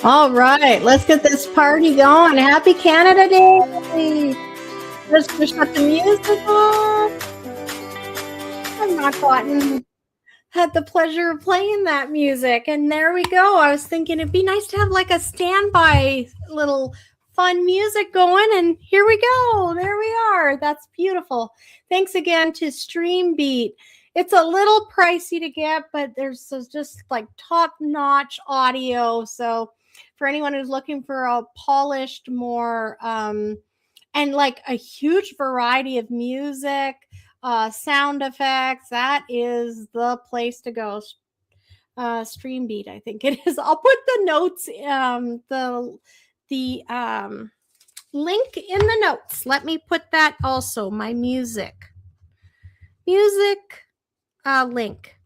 All right, let's get this party going. Happy Canada Day. Let's just shut the music off. I've not had the pleasure of playing that music. And there we go. I was thinking it'd be nice to have like a standby little fun music going. And here we go. There we are. That's beautiful. Thanks again to Streambeat. It's a little pricey to get, but there's just like top-notch audio. So for anyone who's looking for a polished, more and like a huge variety of music, sound effects, that is the place to go. Streambeat, I think it is. I'll put the notes, the link in the notes. Let me put that also. My music link,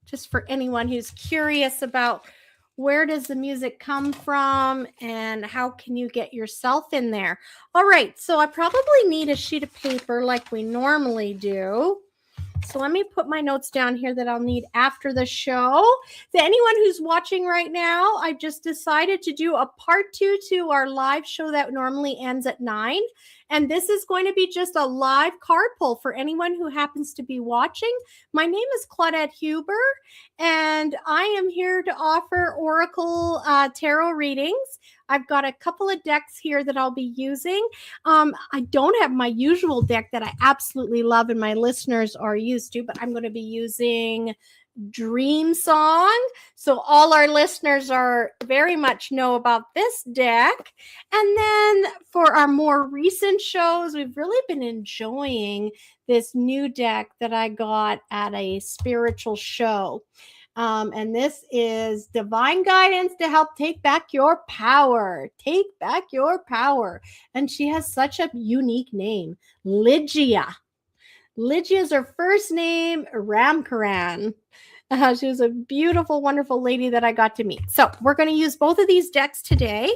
just for anyone who's curious about where does the music come from and how can you get yourself in there. All right, so I probably need a sheet of paper like we normally do. So let me put my notes down here that I'll need after the show. To anyone who's watching right now, I just decided to do a part 2 to our live show that normally ends at 9. And this is going to be just a live card pull for anyone who happens to be watching. My name is Claudette Huber, and I am here to offer Oracle tarot readings. I've got a couple of decks here that I'll be using. I don't have my usual deck that I absolutely love and my listeners are used to, but I'm going to be using Dream Song. So all our listeners are very much know about this deck. And then for our more recent shows, we've really been enjoying this new deck that I got at a spiritual show. And this is Divine Guidance to help take back your power. Take back your power. And she has such a unique name, Ligia. Ligia is her first name, Ramcharan. She was a beautiful, wonderful lady that I got to meet. So we're going to use both of these decks today.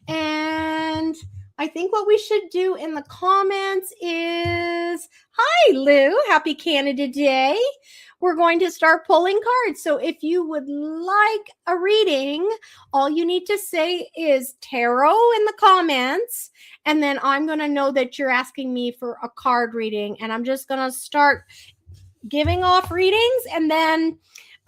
And I think what we should do in the comments is, hi, Lou, happy Canada Day. We're going to start pulling cards. So if you would like a reading, all you need to say is tarot in the comments. And then I'm going to know that you're asking me for a card reading. And I'm just going to start giving off readings. And then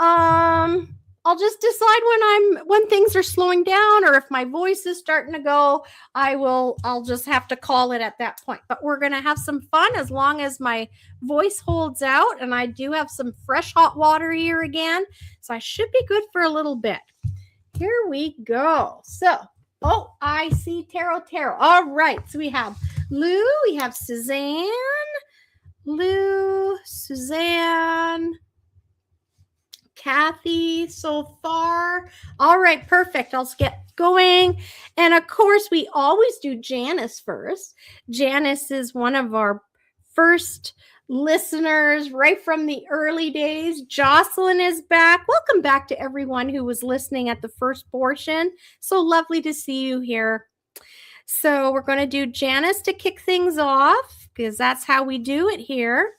I'll just decide when things are slowing down, or if my voice is starting to go, I'll just have to call it at that point. But we're going to have some fun as long as my voice holds out, and I do have some fresh hot water here again, so I should be good for a little bit. Here we go. So, I see tarot. All right, so we have Lou, we have Suzanne, Lou, Suzanne, Kathy so far. All right, perfect. I'll get going. And of course, we always do Janice first. Janice is one of our first listeners right from the early days. Jocelyn is back. Welcome back to everyone who was listening at the first portion. So lovely to see you here. So we're going to do Janice to kick things off, because that's how we do it here.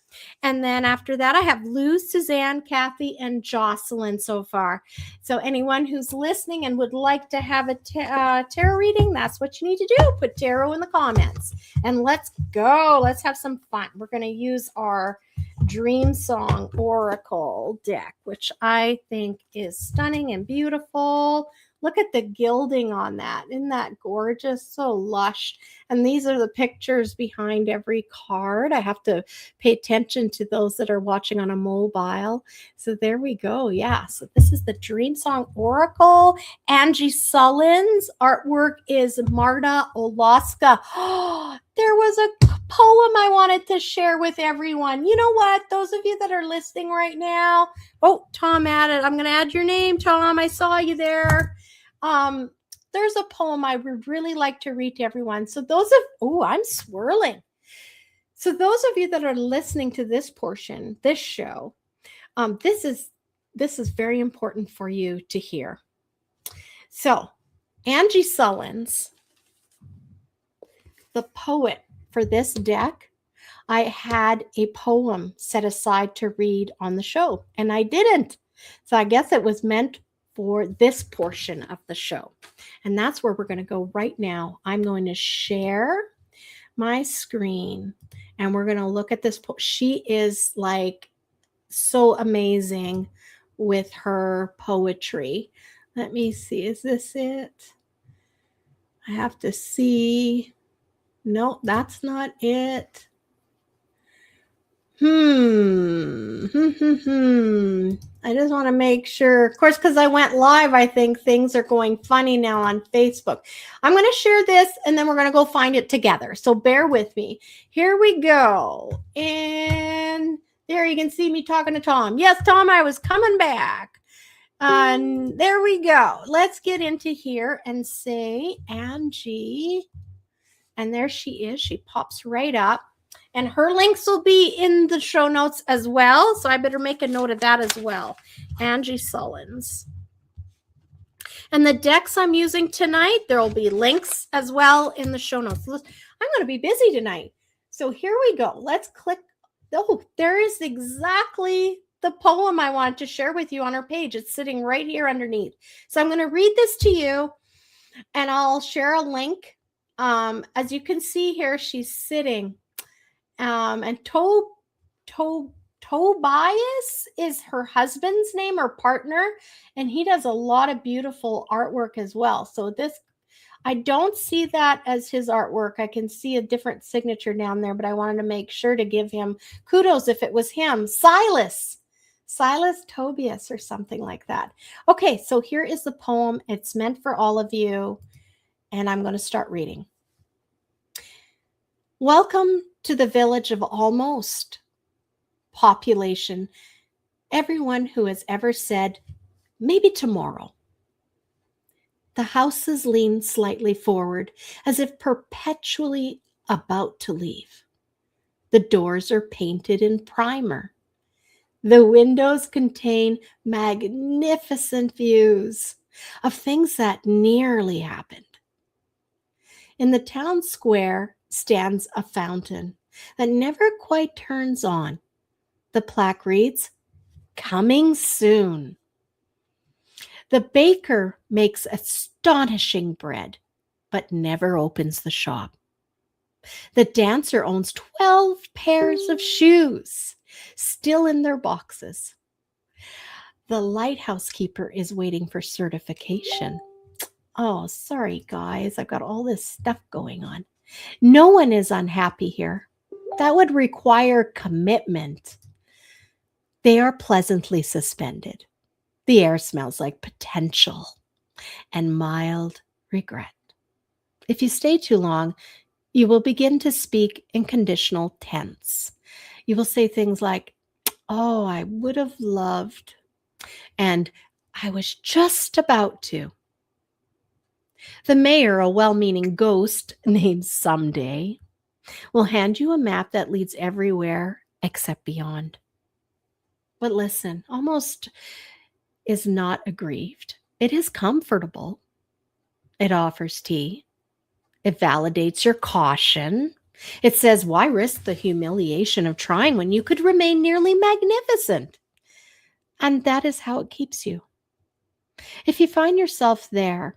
And then after that, I have Lou, Suzanne, Kathy, and Jocelyn so far. So anyone who's listening and would like to have a tarot reading, that's what you need to do. Put tarot in the comments. And let's go. Let's have some fun. We're going to use our Dream Song Oracle deck, which I think is stunning and beautiful. Look at the gilding on that. Isn't that gorgeous? So lush. And these are the pictures behind every card. I have to pay attention to those that are watching on a mobile. So there we go. Yeah. So this is the Dream Song Oracle. Angi Sullins. Artwork is MARTA ORLOWSKA. There was a poem I wanted to share with everyone. You know what? Those of you that are listening right now. Oh, Tom added. I'm going to add your name, Tom. I saw you there. There's a poem I would really like to read to everyone. So I'm swirling. So those of you that are listening to this portion, this show, this is very important for you to hear. So Angi Sullins, the poet for this deck, I had a poem set aside to read on the show, and I didn't. So I guess it was meant for this portion of the show. And that's where we're going to go right now. I'm going to share my screen and we're going to look at this. She is like so amazing with her poetry. Let me see. Is this it? I have to see. No, that's not it. I just want to make sure. Of course, because I went live, I think things are going funny now on Facebook. I'm going to share this and then we're going to go find it together. So bear with me. Here we go. And there you can see me talking to Tom. Yes, Tom, I was coming back. And there we go. Let's get into here and say Angie. And there she is. She pops right up. And her links will be in the show notes as well. So I better make a note of that as well. Angi Sullins. And the decks I'm using tonight, there will be links as well in the show notes. I'm going to be busy tonight. So here we go. Let's click. Oh, there is exactly the poem I wanted to share with you on her page. It's sitting right here underneath. So I'm going to read this to you and I'll share a link. As you can see here, she's sitting. And Tobias is her husband's name or partner, and he does a lot of beautiful artwork as well. So this, I don't see that as his artwork. I can see a different signature down there, but I wanted to make sure to give him kudos if it was him. Silas Tobias or something like that. Okay, so here is the poem. It's meant for all of you, and I'm going to start reading. Welcome to the village of almost population. Everyone who has ever said, maybe tomorrow. The houses lean slightly forward as if perpetually about to leave. The doors are painted in primer. The windows contain magnificent views of things that nearly happened. In the town square stands a fountain that never quite turns on. The plaque reads, "Coming soon." The baker makes astonishing bread, but never opens the shop. The dancer owns 12 pairs of shoes, still in their boxes. The lighthouse keeper is waiting for certification. Oh, sorry, guys. I've got all this stuff going on. No one is unhappy here. That would require commitment. They are pleasantly suspended. The air smells like potential and mild regret. If you stay too long, you will begin to speak in conditional tense. You will say things like, "Oh, I would have loved," and "I was just about to." The mayor, a well-meaning ghost named Someday, will hand you a map that leads everywhere except beyond. But listen, almost is not aggrieved. It is comfortable. It offers tea. It validates your caution. It says, why risk the humiliation of trying when you could remain nearly magnificent? And that is how it keeps you. If you find yourself there,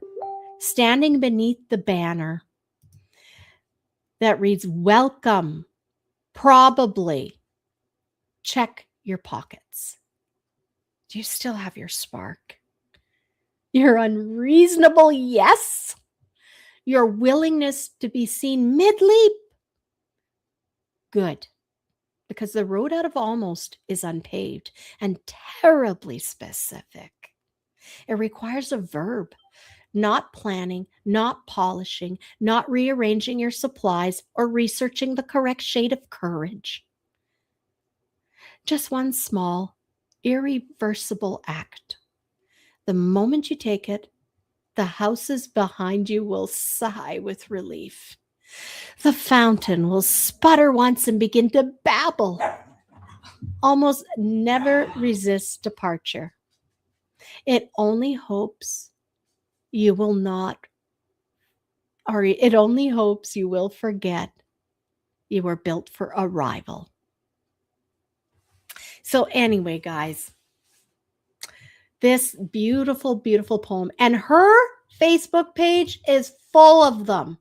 standing beneath the banner that reads, "Welcome," probably check your pockets. Do you still have your spark? Your unreasonable yes? Your willingness to be seen mid-leap? Good, because the road out of almost is unpaved and terribly specific. It requires a verb. Not planning, not polishing, not rearranging your supplies or researching the correct shade of courage. Just one small, irreversible act. The moment you take it, the houses behind you will sigh with relief. The fountain will sputter once and begin to babble. Almost never resists departure. It only hopes you will not, or it only hopes you will forget you were built for arrival. So anyway, guys, this beautiful, beautiful poem. And her Facebook page is full of them.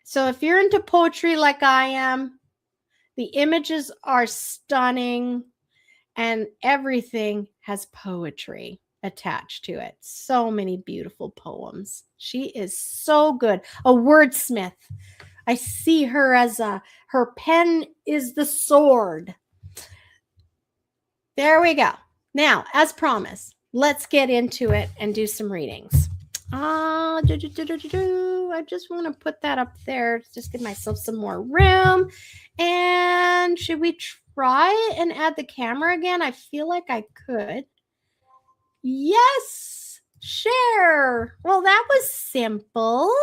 So if you're into poetry like I am, the images are stunning and everything has poetry attached to it. So many beautiful poems. She is so good. A wordsmith. I see her as her pen is the sword. There we go. Now, as promised, let's get into it and do some readings. I just want to put that up there. Just give myself some more room. And should we try and add the camera again? I feel like I could. Yes, share. Well, that was simple.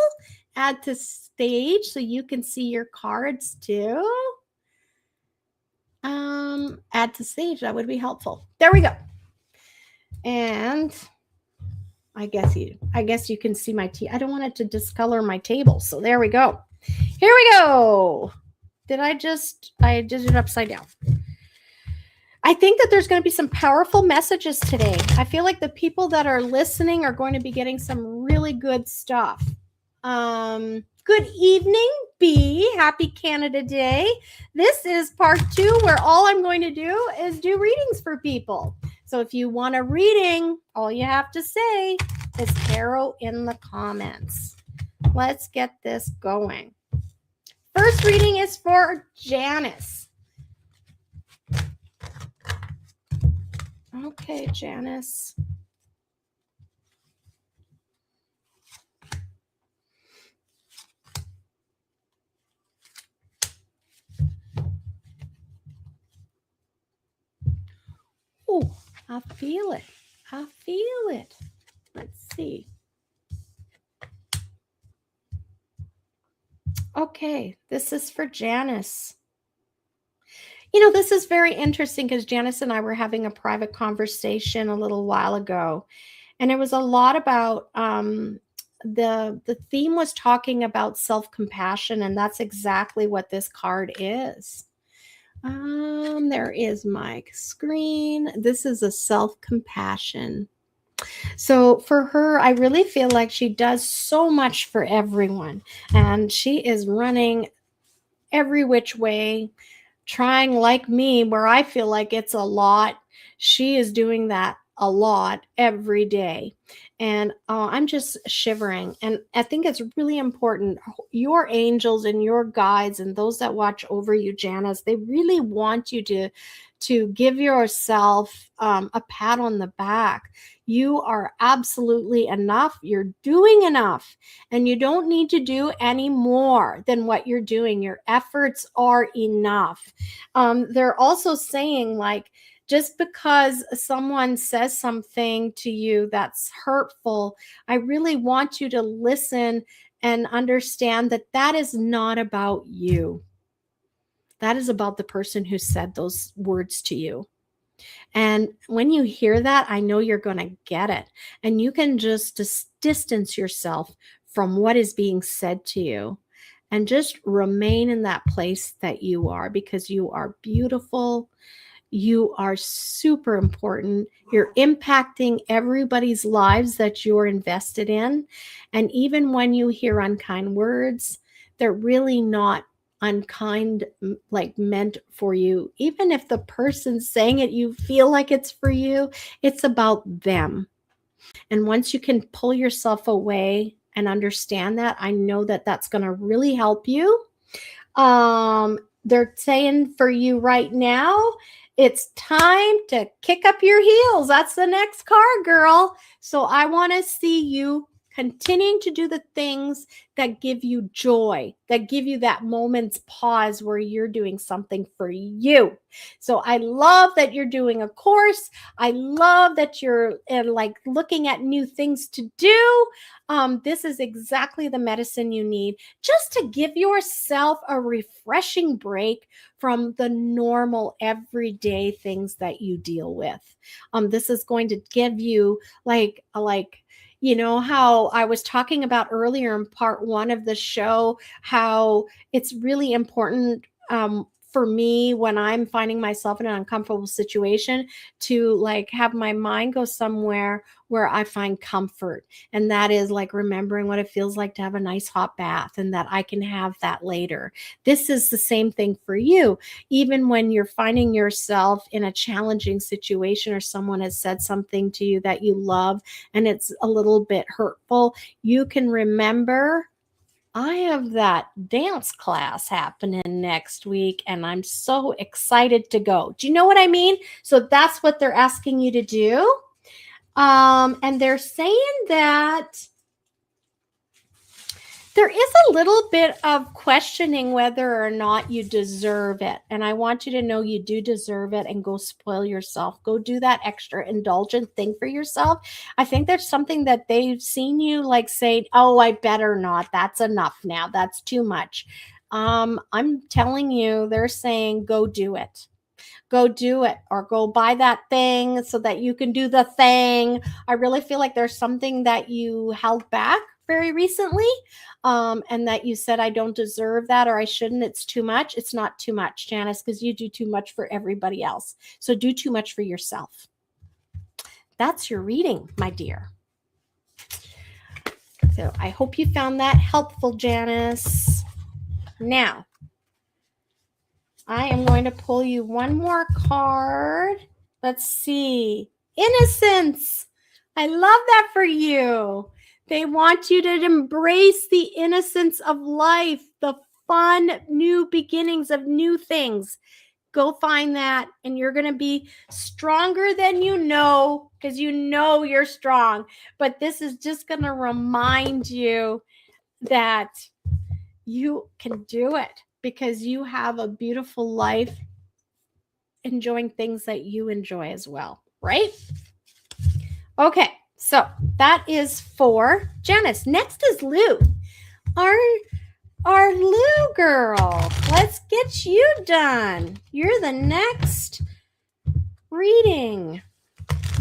Add to stage so you can see your cards too. Add to stage, that would be helpful. There we go. And I guess you can see my I don't want it to discolor my table. So there we go. Here we go. I did it upside down. I think that there's going to be some powerful messages today. I feel like the people that are listening are going to be getting some really good stuff. Good evening, B. Happy Canada Day. This is part 2 where all I'm going to do is do readings for people. So if you want a reading, all you have to say is arrow in the comments. Let's get this going. First reading is for Janice. Okay, Janice. Oh, I feel it. I feel it. Let's see. Okay, this is for Janice. You know, this is very interesting because Janice and I were having a private conversation a little while ago, and it was a lot about the theme was talking about self-compassion, and that's exactly what this card is. There is my screen. This is a self-compassion. So for her, I really feel like she does so much for everyone, and she is running every which way, trying like me, where I feel like it's a lot. She is doing that a lot every day. And I'm just shivering. And I think it's really important. Your angels and your guides and those that watch over you, Janice, they really want you to give yourself a pat on the back. You are absolutely enough. You're doing enough, and you don't need to do any more than what you're doing. Your efforts are enough. They're also saying, like, just because someone says something to you that's hurtful, I really want you to listen and understand that that is not about you. That is about the person who said those words to you. And when you hear that, I know you're going to get it. And you can just distance yourself from what is being said to you and just remain in that place that you are, because you are beautiful. You are super important. You're impacting everybody's lives that you're invested in. And even when you hear unkind words, they're really not unkind, like meant for you. Even if the person saying it, you feel like it's for you, it's about them. And once you can pull yourself away and understand that, I know that that's going to really help you. They're saying for you right now, it's time to kick up your heels. That's the next card, girl. So I want to see you continuing to do the things that give you joy, that give you that moment's pause where you're doing something for you. So I love that you're doing a course. I love that you're like looking at new things to do. This is exactly the medicine you need, just to give yourself a refreshing break from the normal everyday things that you deal with. This is going to give you like, you know, how I was talking about earlier in part 1 of the show, how it's really important for me, when I'm finding myself in an uncomfortable situation, to like have my mind go somewhere where I find comfort. And that is like remembering what it feels like to have a nice hot bath, and that I can have that later. This is the same thing for you. Even when you're finding yourself in a challenging situation, or someone has said something to you that you love and it's a little bit hurtful, you can remember, I have that dance class happening next week and I'm so excited to go. Do you know what I mean? So that's what they're asking you to do. And they're saying that there is a little bit of questioning whether or not you deserve it. And I want you to know you do deserve it, and go spoil yourself. Go do that extra indulgent thing for yourself. I think there's something that they've seen you like say, oh, I better not. That's enough now. That's too much. I'm telling you, they're saying, go do it. Go do it, or go buy that thing so that you can do the thing. I really feel like there's something that you held back very recently, and that you said, I don't deserve that, or I shouldn't. It's too much. It's not too much, Janice, because you do too much for everybody else. So do too much for yourself. That's your reading, my dear. So I hope you found that helpful, Janice. Now, I am going to pull you one more card. Let's see. Innocence. I love that for you. They want you to embrace the innocence of life, the fun, new beginnings of new things. Go find that, and you're going to be stronger than you know, because you know you're strong. But this is just going to remind you that you can do it, because you have a beautiful life, enjoying things that you enjoy as well, right? Okay, so that is for Janice. Next is Lou, our Lou girl. Let's get you done. You're the next reading.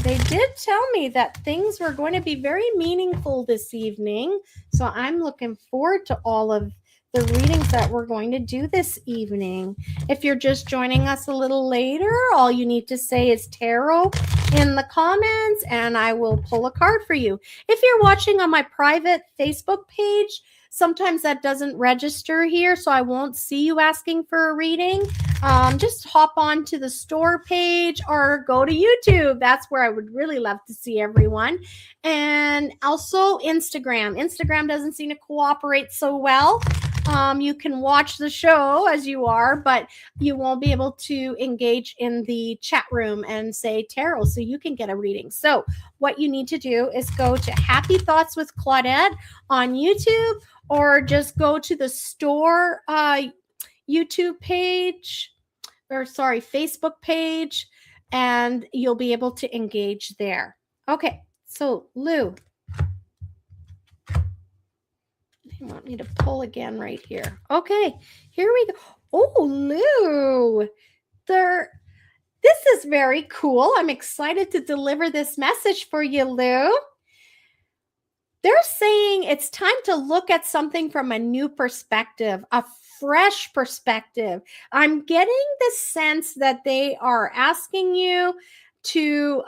They did tell me that things were going to be very meaningful this evening, so I'm looking forward to all of the readings that we're going to do this evening. If you're just joining us a little later, all you need to say is tarot in the comments and I will pull a card for you. If you're watching on my private Facebook page, sometimes that doesn't register here, so I won't see you asking for a reading. Just hop on to the store page or go to YouTube. That's where I would really love to see everyone. And also Instagram. Instagram doesn't seem to cooperate so well. You can watch the show as you are, but you won't be able to engage in the chat room and say tarot, so you can get a reading. So what you need to do is go to Happy Thoughts with Claudette on YouTube, or just go to the store YouTube page, or sorry, Facebook page, and you'll be able to engage there. Okay, so Lou, you want me to pull again right here. Okay, here we go. Oh, Lou, this is very cool. I'm excited to deliver this message for you, Lou. They're saying it's time to look at something from a new perspective, a fresh perspective. I'm getting the sense that they are asking you to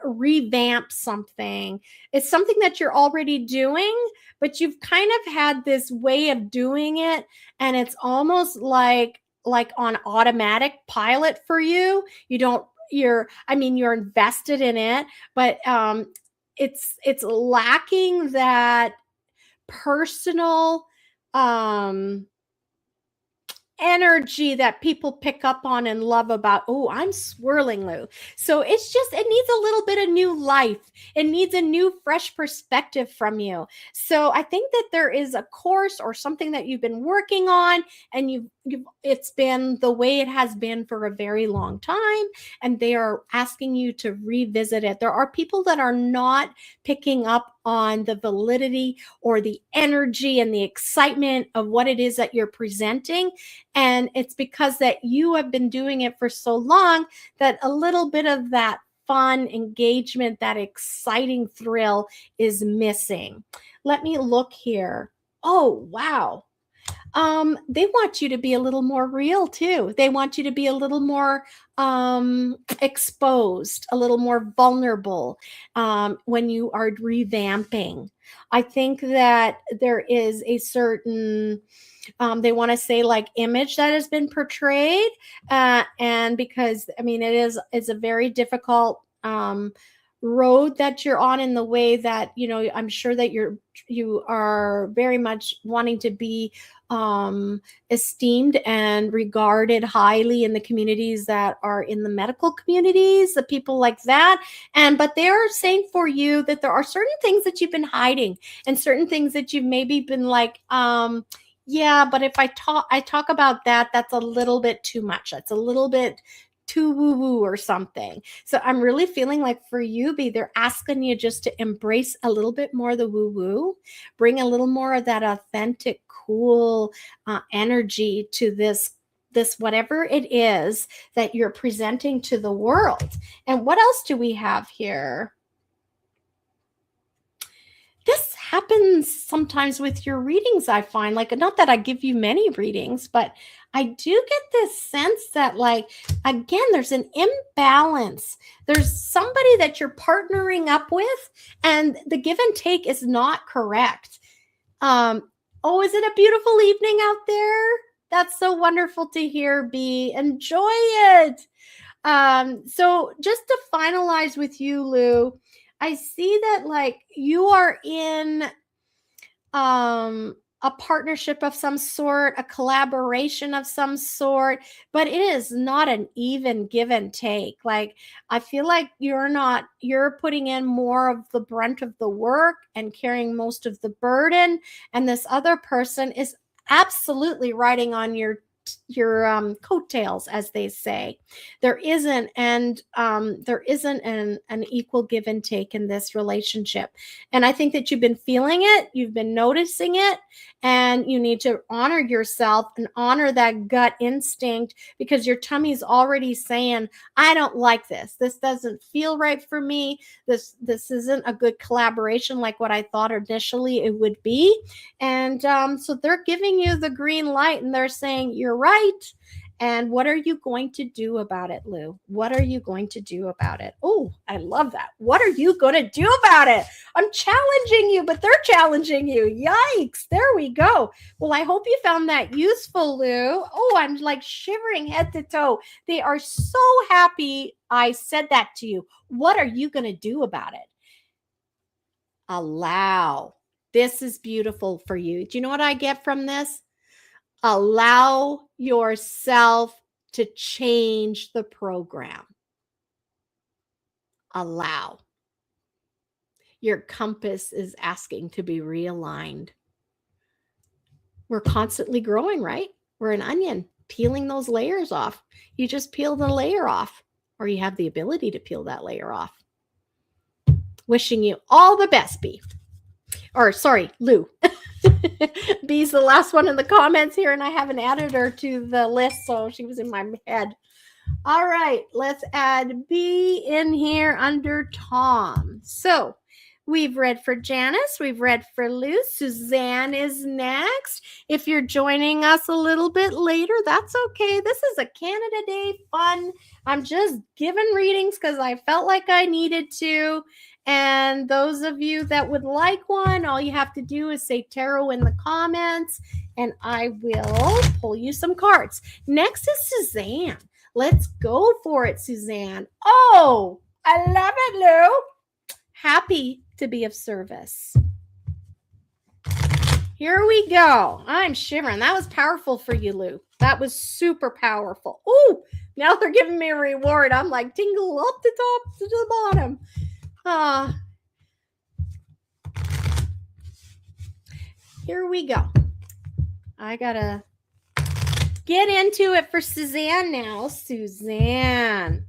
revamp something. It's something that you're already doing, but you've kind of had this way of doing it, and it's almost like on automatic pilot for you. You're invested in it, but it's lacking that personal energy that people pick up on and love about. Oh, I'm swirling, Lou. So it needs a little bit of new life. It needs a new, fresh perspective from you. So I think that there is a course or something that you've been working on, and it's been the way it has been for a very long time, and they are asking you to revisit it. There are people that are not picking up on the validity or the energy and the excitement of what it is that you're presenting. And it's because that you have been doing it for so long that a little bit of that fun engagement, that exciting thrill is missing. Let me look here. Oh, wow. They want you to be a little more real too. They want you to be a little more exposed, a little more vulnerable when you are revamping. I think that there is a certain they want to say like image that has been portrayed, and because I mean it's a very difficult road that you're on, in the way that, you know, I'm sure that you are very much wanting to be esteemed and regarded highly in the communities that are in the medical communities, the people like that. And but they're saying for you that there are certain things that you've been hiding, and certain things that you've maybe been like, yeah, but if I talk about that, that's a little bit too much. That's a little bit too woo woo or something. So I'm really feeling like for you, B, they're asking you just to embrace a little bit more of the woo woo, bring a little more of that authentic, cool energy to this whatever it is that you're presenting to the world. And what else do we have here? This happens sometimes with your readings, I find. Like, not that I give you many readings, but I do get this sense that, like, again, there's an imbalance. There's somebody that you're partnering up with, and the give and take is not correct. Oh, is it a beautiful evening out there? That's so wonderful to hear, B. Enjoy it. So just to finalize with you, Lou, I see that like you are in a partnership of some sort, a collaboration of some sort, but it is not an even give and take. Like, I feel like you're putting in more of the brunt of the work and carrying most of the burden, and this other person is absolutely riding on your coattails, as they say. There isn't, and there isn't an equal give and take in this relationship. And I think that you've been feeling it, you've been noticing it, and you need to honor yourself and honor that gut instinct, because your tummy's already saying, I don't like this. This doesn't feel right for me. This isn't a good collaboration like what I thought initially it would be. And so they're giving you the green light, and they're saying, you're right. And what are you going to do about it, Lou? What are you going to do about it? Oh, I love that. What are you going to do about it? I'm challenging you, but they're challenging you. Yikes. There we go. Well, I hope you found that useful, Lou. Oh, I'm like shivering head to toe. They are so happy I said that to you. What are you going to do about it? Allow. This is beautiful for you. Do you know what I get from this? Allow yourself to change the program. Allow. Your compass is asking to be realigned. We're constantly growing, right? We're an onion, peeling those layers off. You just peel the layer off, or you have the ability to peel that layer off. Wishing you all the best, B. Or sorry, Lou. B's the last one in the comments here, and I haven't added her to the list, so she was in my head. All right, let's add B in here under Tom. So we've read for Janice, we've read for Lou. Suzanne is next. If you're joining us a little bit later, that's okay. This is a Canada Day fun. I'm just giving readings because I felt like I needed to. And those of you that would like one, all you have to do is say tarot in the comments, and I will pull you some cards. Next is Suzanne. Let's go for it, Suzanne. Oh, I love it, Lou. Happy to be of service. Here we go. I'm shivering. That was powerful for you, Lou. That was super powerful. Oh, now they're giving me a reward. I'm like tingle up the top to the bottom. Here we go. I gotta get into it for Suzanne now. Suzanne,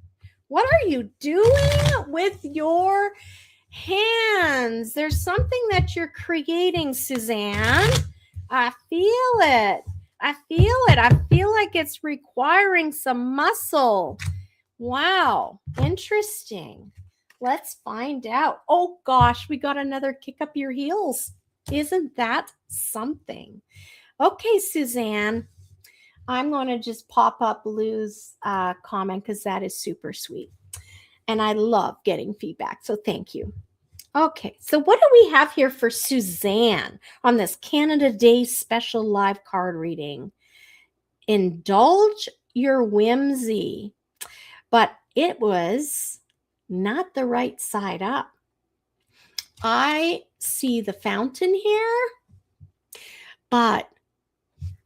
what are you doing with your hands? There's something that you're creating, Suzanne. I feel it. I feel like it's requiring some muscle. Wow, interesting. Let's find out. Oh gosh, we got another kick up your heels. Isn't that something? Okay, Suzanne, I'm going to just pop up Lou's comment because that is super sweet. And I love getting feedback. So thank you. Okay, so what do we have here for Suzanne on this Canada Day special live card reading? Indulge your whimsy. But it was not the right side up. I see the fountain here, but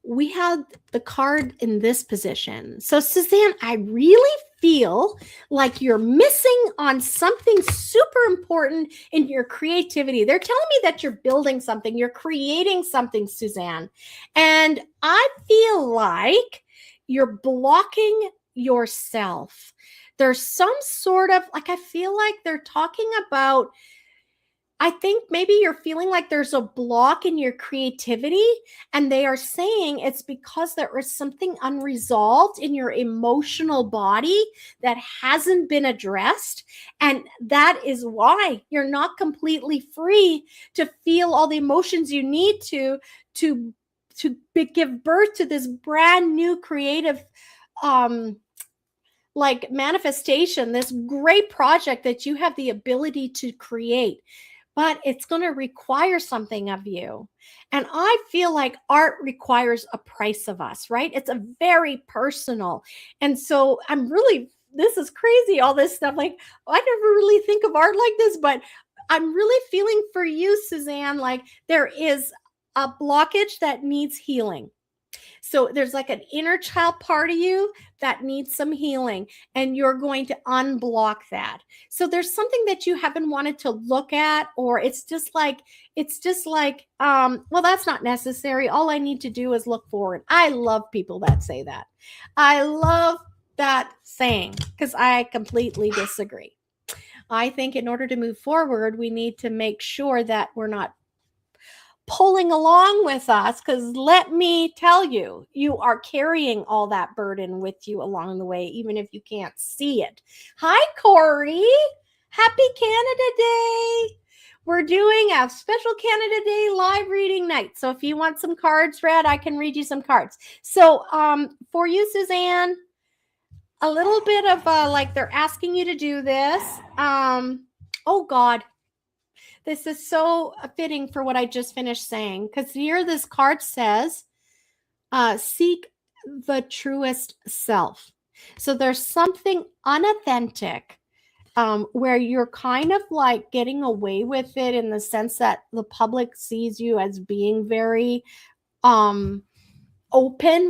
we had the card in this position. So, Suzanne, I really feel like you're missing on something super important in your creativity. They're telling me that you're building something, you're creating something, Suzanne. And I feel like you're blocking yourself. There's some sort of, like, I feel like they're talking about, I think maybe you're feeling like there's a block in your creativity, and they are saying it's because there is something unresolved in your emotional body that hasn't been addressed. And that is why you're not completely free to feel all the emotions you need to give birth to this brand new creative like manifestation, this great project that you have the ability to create. But it's going to require something of you. And I feel like art requires a price of us, right? It's a very personal. And so this is crazy, all this stuff. Like, I never really think of art like this, but I'm really feeling for you, Suzanne, like there is a blockage that needs healing. So there's like an inner child part of you that needs some healing, and you're going to unblock that. So there's something that you haven't wanted to look at, or it's just like, well, that's not necessary. All I need to do is look forward. I love people that say that. I love that saying because I completely disagree. I think in order to move forward, we need to make sure that we're not pulling along with us, because let me tell you, you are carrying all that burden with you along the way, even if you can't see it. Hi, Corey. Happy Canada Day. We're doing a special Canada Day live reading night. So if you want some cards read, I can read you some cards. So for you, Suzanne, a little bit of like they're asking you to do this. Oh, God. This is so fitting for what I just finished saying, because here this card says, seek the truest self. So there's something unauthentic where you're kind of like getting away with it in the sense that the public sees you as being very open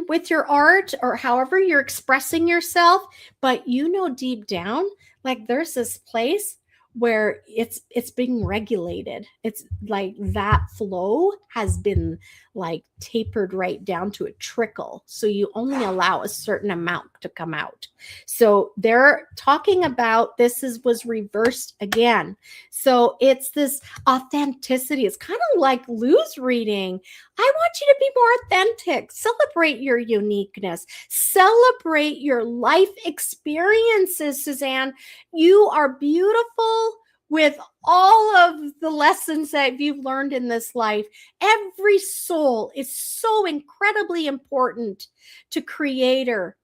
with your art or however you're expressing yourself. But you know, deep down, like there's this place where it's being regulated. It's like that flow has been like tapered right down to a trickle, so you only allow a certain amount to come out. So they're talking about was reversed again. So it's this authenticity. It's kind of like Lou's reading. I want you to be more authentic. Celebrate your uniqueness. Celebrate your life experiences, Suzanne. You are beautiful with all of the lessons that you've learned in this life. Every soul is so incredibly important to Creator.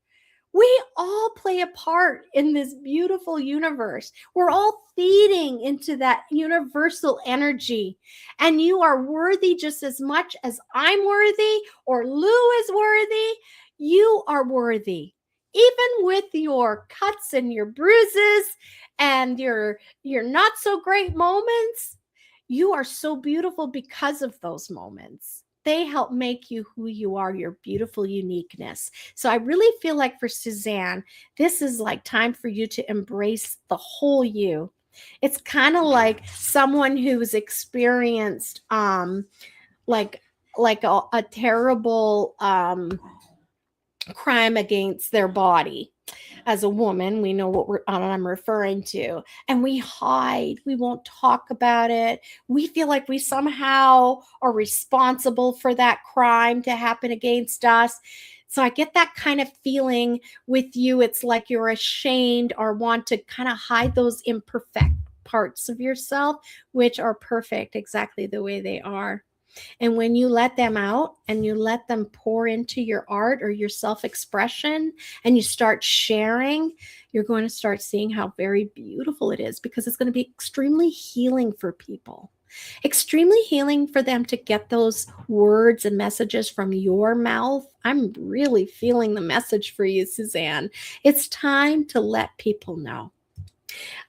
We all play a part in this beautiful universe. We're all feeding into that universal energy. And you are worthy just as much as I'm worthy or Lou is worthy. You are worthy. Even with your cuts and your bruises and your not so great moments, you are so beautiful because of those moments. They help make you who you are, your beautiful uniqueness. So I really feel like for Suzanne, this is like time for you to embrace the whole you. It's kind of like someone who's experienced like a terrible crime against their body. As a woman, we know what I'm referring to, and we hide. We won't talk about it. We feel like we somehow are responsible for that crime to happen against us. So I get that kind of feeling with you. It's like you're ashamed or want to kind of hide those imperfect parts of yourself, which are perfect exactly the way they are. And when you let them out and you let them pour into your art or your self-expression and you start sharing, you're going to start seeing how very beautiful it is, because it's going to be extremely healing for people. Extremely healing for them to get those words and messages from your mouth. I'm really feeling the message for you, Suzanne. It's time to let people know.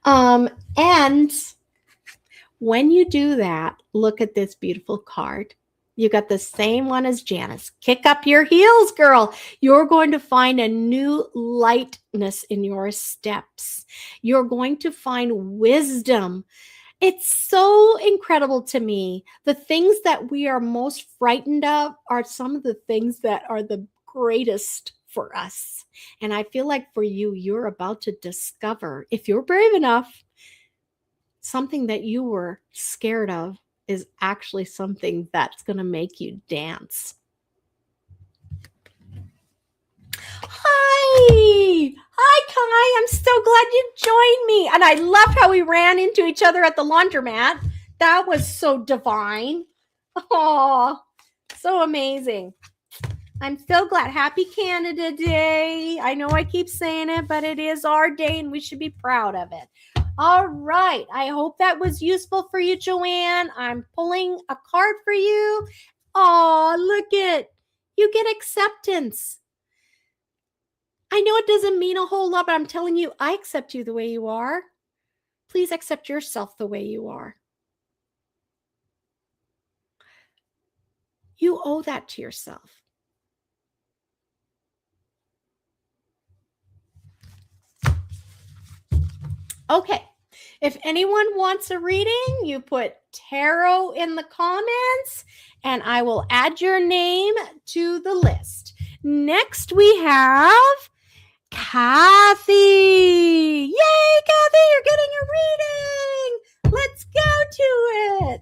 And when you do that, look at this beautiful card. You got the same one as Janice. Kick up your heels, girl. You're going to find a new lightness in your steps. You're going to find wisdom. It's so incredible to me. The things that we are most frightened of are some of the things that are the greatest for us. And I feel like for you, you're about to discover, if you're brave enough, something that you were scared of is actually something that's going to make you dance. Hi! Hi, Kai. I'm so glad you joined me. And I loved how we ran into each other at the laundromat. That was so divine. Oh, so amazing. I'm so glad. Happy Canada Day. I know I keep saying it, but it is our day and we should be proud of it. All right. I hope that was useful for you, Joanne. I'm pulling a card for you. Oh, look it. You get acceptance. I know it doesn't mean a whole lot, but I'm telling you, I accept you the way you are. Please accept yourself the way you are. You owe that to yourself. Okay. If anyone wants a reading, you put tarot in the comments and I will add your name to the list. Next, we have Kathy. Yay, Kathy, you're getting a reading. Let's go to it.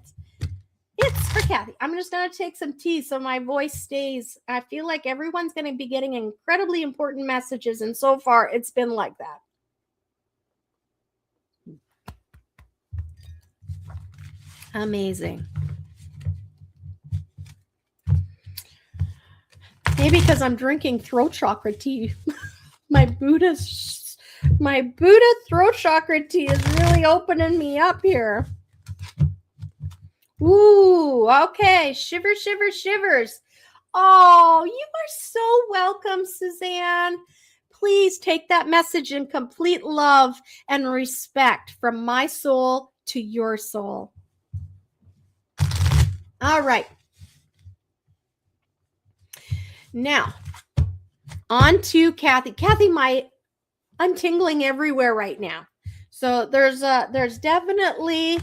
It's for Kathy. I'm just going to take some tea so my voice stays. I feel like everyone's going to be getting incredibly important messages, and so far it's been like that. Amazing. Maybe because I'm drinking throat chakra tea. My Buddha throat chakra tea is really opening me up here. Ooh, okay. Shiver, shiver, shivers. Oh, you are so welcome, Suzanne. Please take that message in complete love and respect from my soul to your soul. All right. Now, on to Kathy. Kathy, I'm tingling everywhere right now. So there's definitely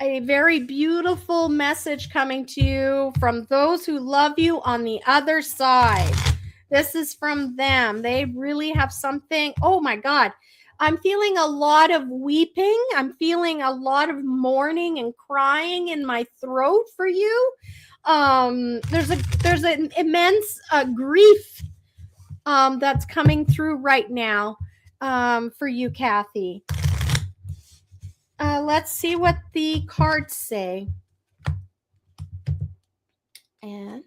a very beautiful message coming to you from those who love you on the other side. This is from them. They really have something. Oh my God. I'm feeling a lot of weeping. I'm feeling a lot of mourning and crying in my throat for you. There's an immense grief that's coming through right now for you, Kathy. Let's see what the cards say. And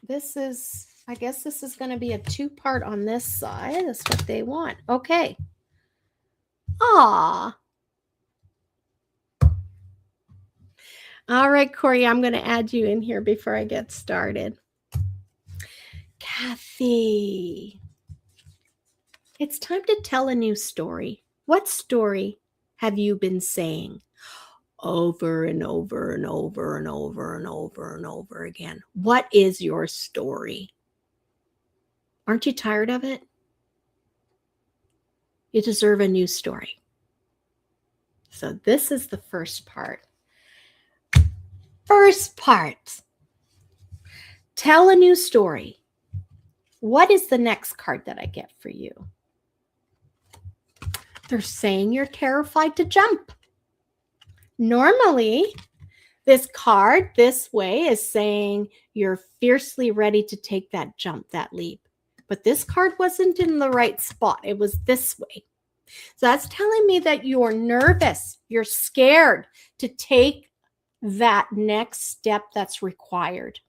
this is, I guess this is going to be a two-part on this side. That's what they want. Okay. Aw. All right, Corey, I'm going to add you in here before I get started. Kathy, it's time to tell a new story. What story have you been saying over and over and over and over and over and over again? What is your story? Aren't you tired of it? You deserve a new story. So this is the first part. First part. Tell a new story. What is the next card that I get for you? They're saying you're terrified to jump. Normally, this card this way is saying you're fiercely ready to take that jump, that leap. But this card wasn't in the right spot. It was this way. So that's telling me that you're nervous. You're scared to take that next step that's required.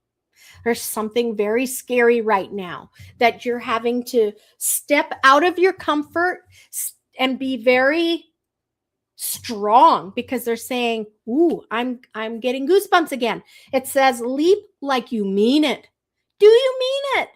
There's something very scary right now that you're having to step out of your comfort and be very strong, because they're saying, ooh, I'm getting goosebumps again. It says leap like you mean it. Do you mean it?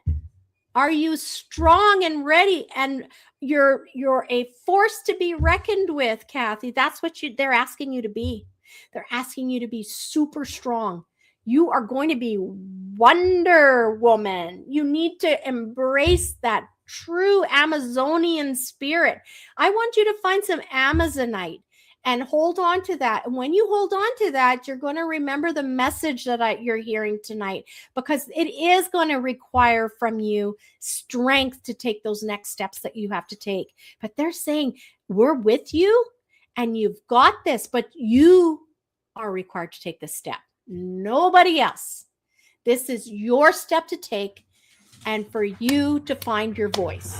Are you strong and ready? And you're a force to be reckoned with, Kathy. That's what they're asking you to be. They're asking you to be super strong. You are going to be Wonder Woman. You need to embrace that true Amazonian spirit. I want you to find some Amazonite and hold on to that. And when you hold on to that, you're going to remember the message that you're hearing tonight, because it is going to require from you strength to take those next steps that you have to take. But they're saying, we're with you and you've got this, but you are required to take this step. Nobody else. This is your step to take and for you to find your voice.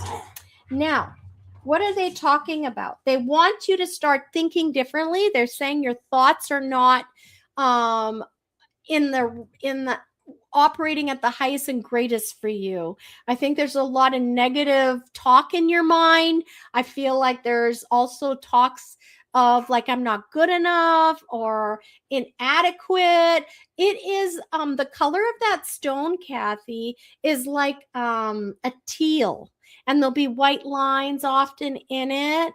Now, what are they talking about? They want you to start thinking differently. They're saying your thoughts are not in the operating at the highest and greatest for you. I think there's a lot of negative talk in your mind. I feel like there's also talks of like, I'm not good enough or inadequate. It is the color of that stone, Kathy, is like a teal, and there'll be white lines often in it.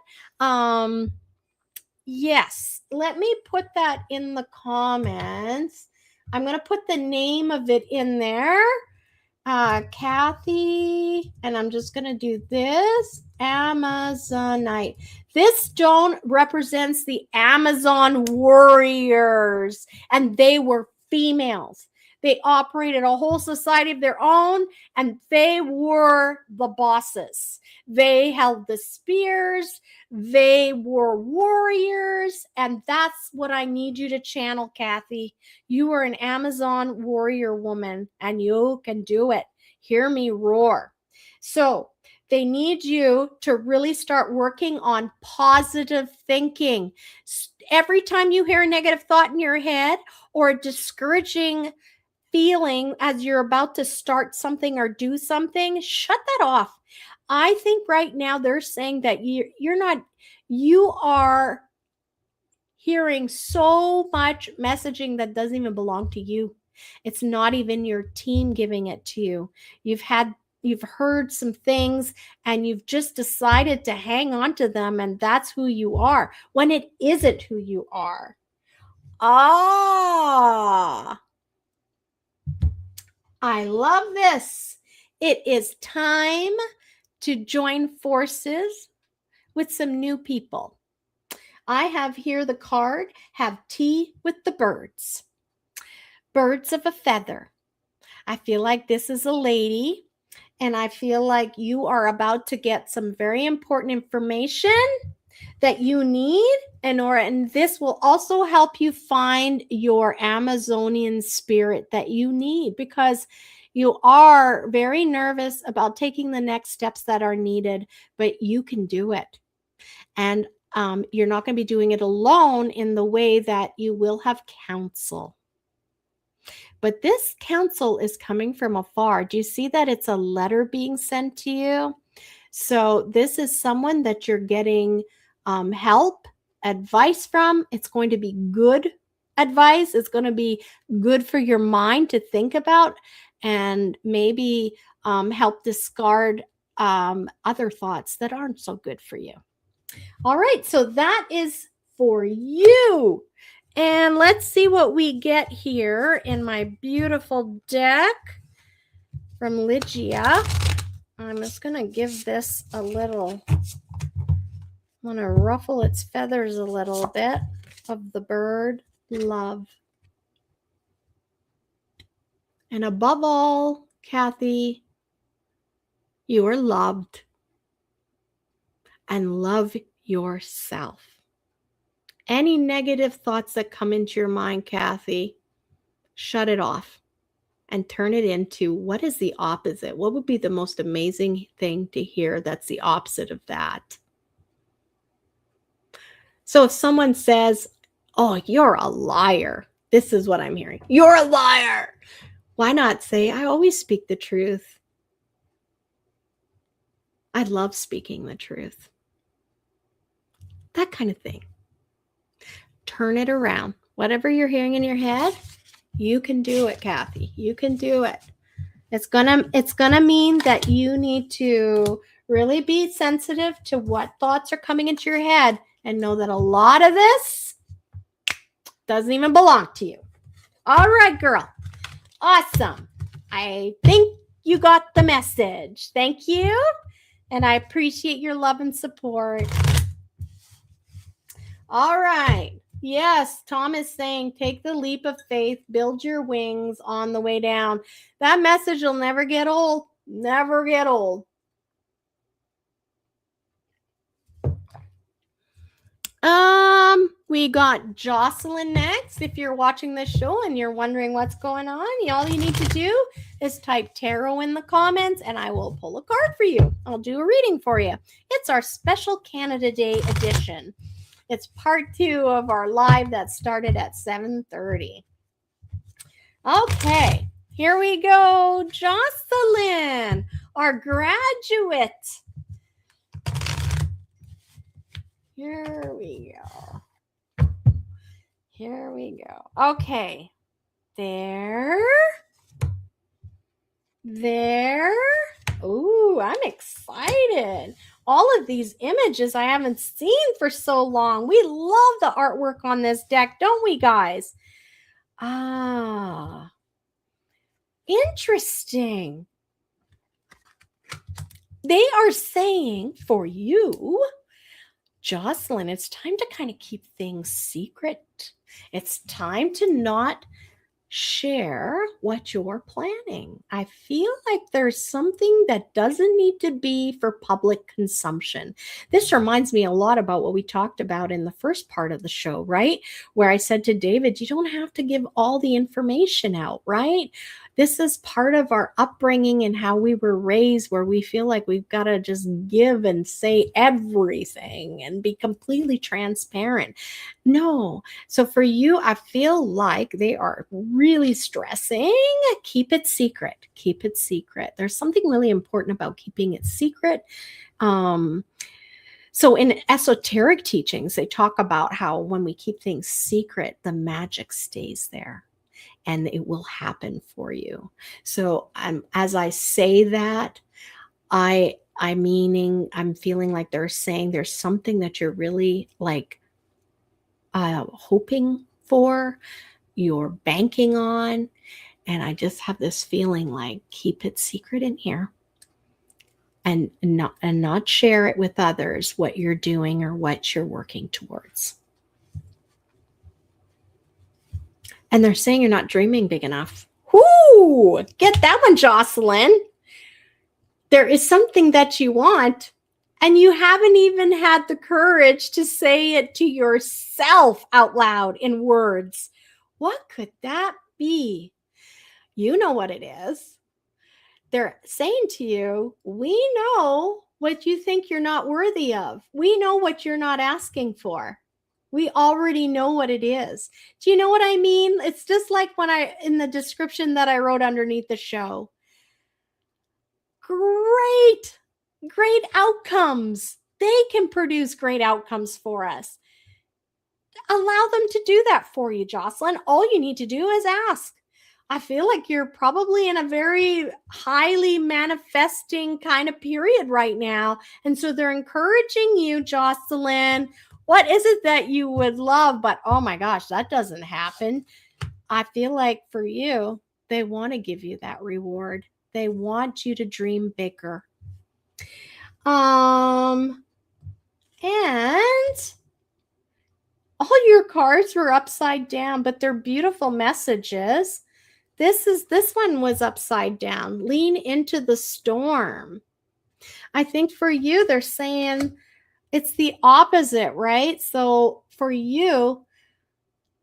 Yes, let me put that in the comments. I'm going to put the name of it in there. Kathy, and I'm just going to do this, Amazonite. This stone represents the Amazon warriors, and they were females. They operated a whole society of their own, and they were the bosses. They held the spears. They were warriors, and that's what I need you to channel, Kathy. You are an Amazon warrior woman, and you can do it. Hear me roar. So they need you to really start working on positive thinking. Every time you hear a negative thought in your head or a discouraging feeling as you're about to start something or do something, shut that off. I think right now they're saying that you are hearing so much messaging that doesn't even belong to you. It's not even your team giving it to you. You've heard some things and you've just decided to hang on to them, and that's who you are when it isn't who you are. I love this. It is time to join forces with some new people. I have here the card, have tea with the birds. Birds of a feather. I feel like this is a lady, and I feel like you are about to get some very important information that you need, and this will also help you find your Amazonian spirit that you need, because you are very nervous about taking the next steps that are needed, but you can do it. And you're not going to be doing it alone in the way that you will have counsel. But this counsel is coming from afar. Do you see that it's a letter being sent to you? So this is someone that you're getting help, advice from. It's going to be good advice. It's going to be good for your mind to think about, and maybe help discard other thoughts that aren't so good for you. All right, so that is for you. And let's see what we get here in my beautiful deck from Ligia. I'm just going to give this a little, I want to ruffle its feathers a little bit of the bird love. And above all, Kathy, you are loved, and love yourself. Any negative thoughts that come into your mind, Kathy, shut it off and turn it into, what is the opposite? What would be the most amazing thing to hear that's the opposite of that? So if someone says, oh, you're a liar, This is what I'm hearing. You're a liar. Why not say, I always speak the truth? I love speaking the truth. That kind of thing. Turn it around. Whatever you're hearing in your head, you can do it, Kathy. You can do it. It's gonna mean that you need to really be sensitive to what thoughts are coming into your head and know that a lot of this doesn't even belong to you. All right, girl. Awesome. I think you got the message. Thank you. And I appreciate your love and support. All right. Yes, Tom is saying, take the leap of faith, build your wings on the way down. That message will never get old. Never get old. We got Jocelyn next. If you're watching this show and you're wondering what's going on, all you need to do is type tarot in the comments and I will pull a card for you. I'll do a reading for you. It's our special Canada Day edition. It's part 2 of our live that started at 7:30. Okay, here we go. Jocelyn, our graduate. Here we go. Here we go. Okay. There. Ooh, I'm excited. All of these images I haven't seen for so long. We love the artwork on this deck, don't we, guys? Interesting. They are saying for you, Jocelyn, it's time to kind of keep things secret. It's time to not share what you're planning. I feel like there's something that doesn't need to be for public consumption. This reminds me a lot about what we talked about in the first part of the show, right? Where I said to David, you don't have to give all the information out, right? This is part of our upbringing and how we were raised, where we feel like we've got to just give and say everything and be completely transparent. No. So for you, I feel like they are really stressing, keep it secret. Keep it secret. There's something really important about keeping it secret. So in esoteric teachings, they talk about how when we keep things secret, the magic stays there. And it will happen for you. So as I say that, I'm feeling like they're saying there's something that you're really like hoping for, you're banking on, and I just have this feeling like keep it secret in here, and not share it with others what you're doing or what you're working towards. And they're saying you're not dreaming big enough. Whoo! Get that one, Jocelyn. There is something that you want, and you haven't even had the courage to say it to yourself out loud in words. What could that be? You know what it is. They're saying to you, we know what you think you're not worthy of. We know what you're not asking for. We already know what it is. Do you know what I mean? It's just like in the description that I wrote underneath the show. Great outcomes. They can produce great outcomes for us. Allow them to do that for you, Jocelyn. All you need to do is ask. I feel like you're probably in a very highly manifesting kind of period right now. And so they're encouraging you, Jocelyn. What is it that you would love? But oh my gosh, that doesn't happen. I feel like for you, they want to give you that reward. They want you to dream bigger. And all your cards were upside down, but they're beautiful messages. This one was upside down. Lean into the storm. I think for you, they're saying it's the opposite, right? So for you,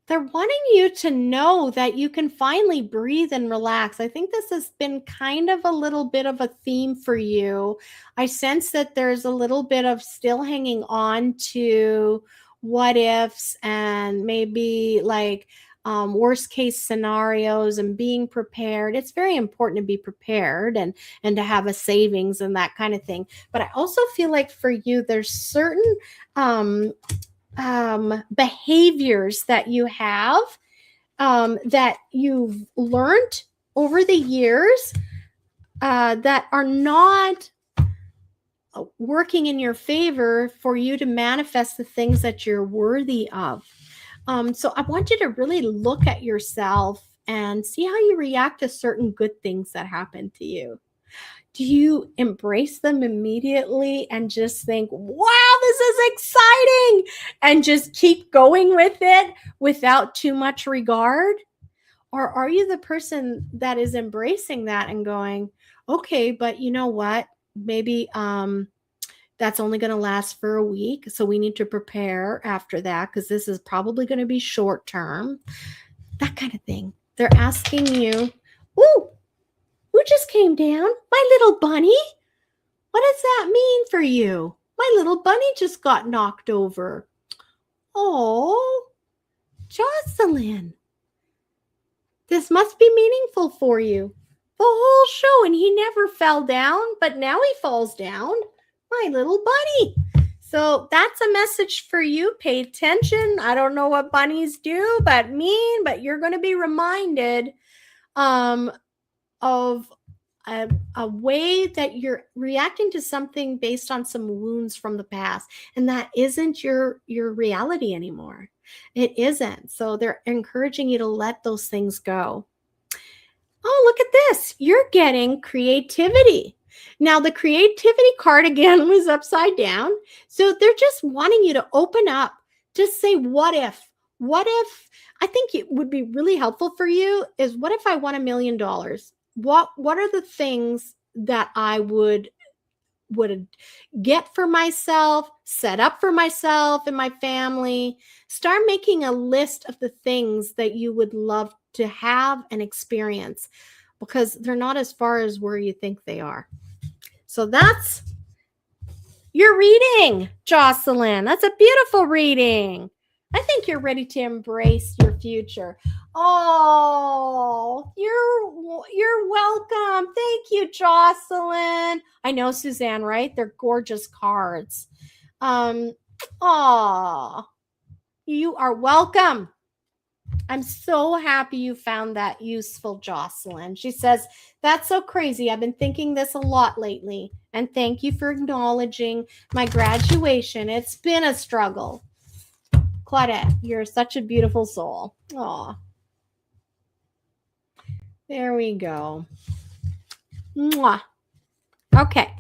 they're wanting you to know that you can finally breathe and relax. I think this has been kind of a little bit of a theme for you. I sense that there's a little bit of still hanging on to what ifs and maybe like worst case scenarios and being prepared. It's very important to be prepared and to have a savings and that kind of thing. But I also feel like for you, there's certain behaviors that you have that you've learned over the years that are not working in your favor for you to manifest the things that you're worthy of. So I want you to really look at yourself and see how you react to certain good things that happen to you. Do you embrace them immediately and just think, wow, this is exciting, and just keep going with it without too much regard? Or are you the person that is embracing that and going, okay, but you know what? Maybe that's only going to last for a week. So we need to prepare after that because this is probably going to be short term. That kind of thing. They're asking you, ooh, who just came down? My little bunny? What does that mean for you? My little bunny just got knocked over. Oh, Jocelyn. This must be meaningful for you. The whole show, and he never fell down, but now he falls down. My little bunny. So that's a message for you. Pay attention. I don't know what bunnies do, but you're going to be reminded of a way that you're reacting to something based on some wounds from the past, and that isn't your reality anymore. It isn't. So they're encouraging you to let those things go. Oh, look at this. You're getting creativity. Now, the creativity card again was upside down. So they're just wanting you to open up. Just say, what if? What if? I think it would be really helpful for you is, what if I won $1 million? What are the things that I would get for myself, set up for myself and my family? Start making a list of the things that you would love to have and experience, because they're not as far as where you think they are. So that's your reading, Jocelyn. That's a beautiful reading. I think you're ready to embrace your future. Oh, you're welcome. Thank you, Jocelyn. I know, Suzanne, right? They're gorgeous cards. Oh, you are welcome. I'm so happy you found that useful, Jocelyn. She says, that's so crazy. I've been thinking this a lot lately. And thank you for acknowledging my graduation. It's been a struggle. Claudette, you're such a beautiful soul. Aw. There we go. Mwah. Okay.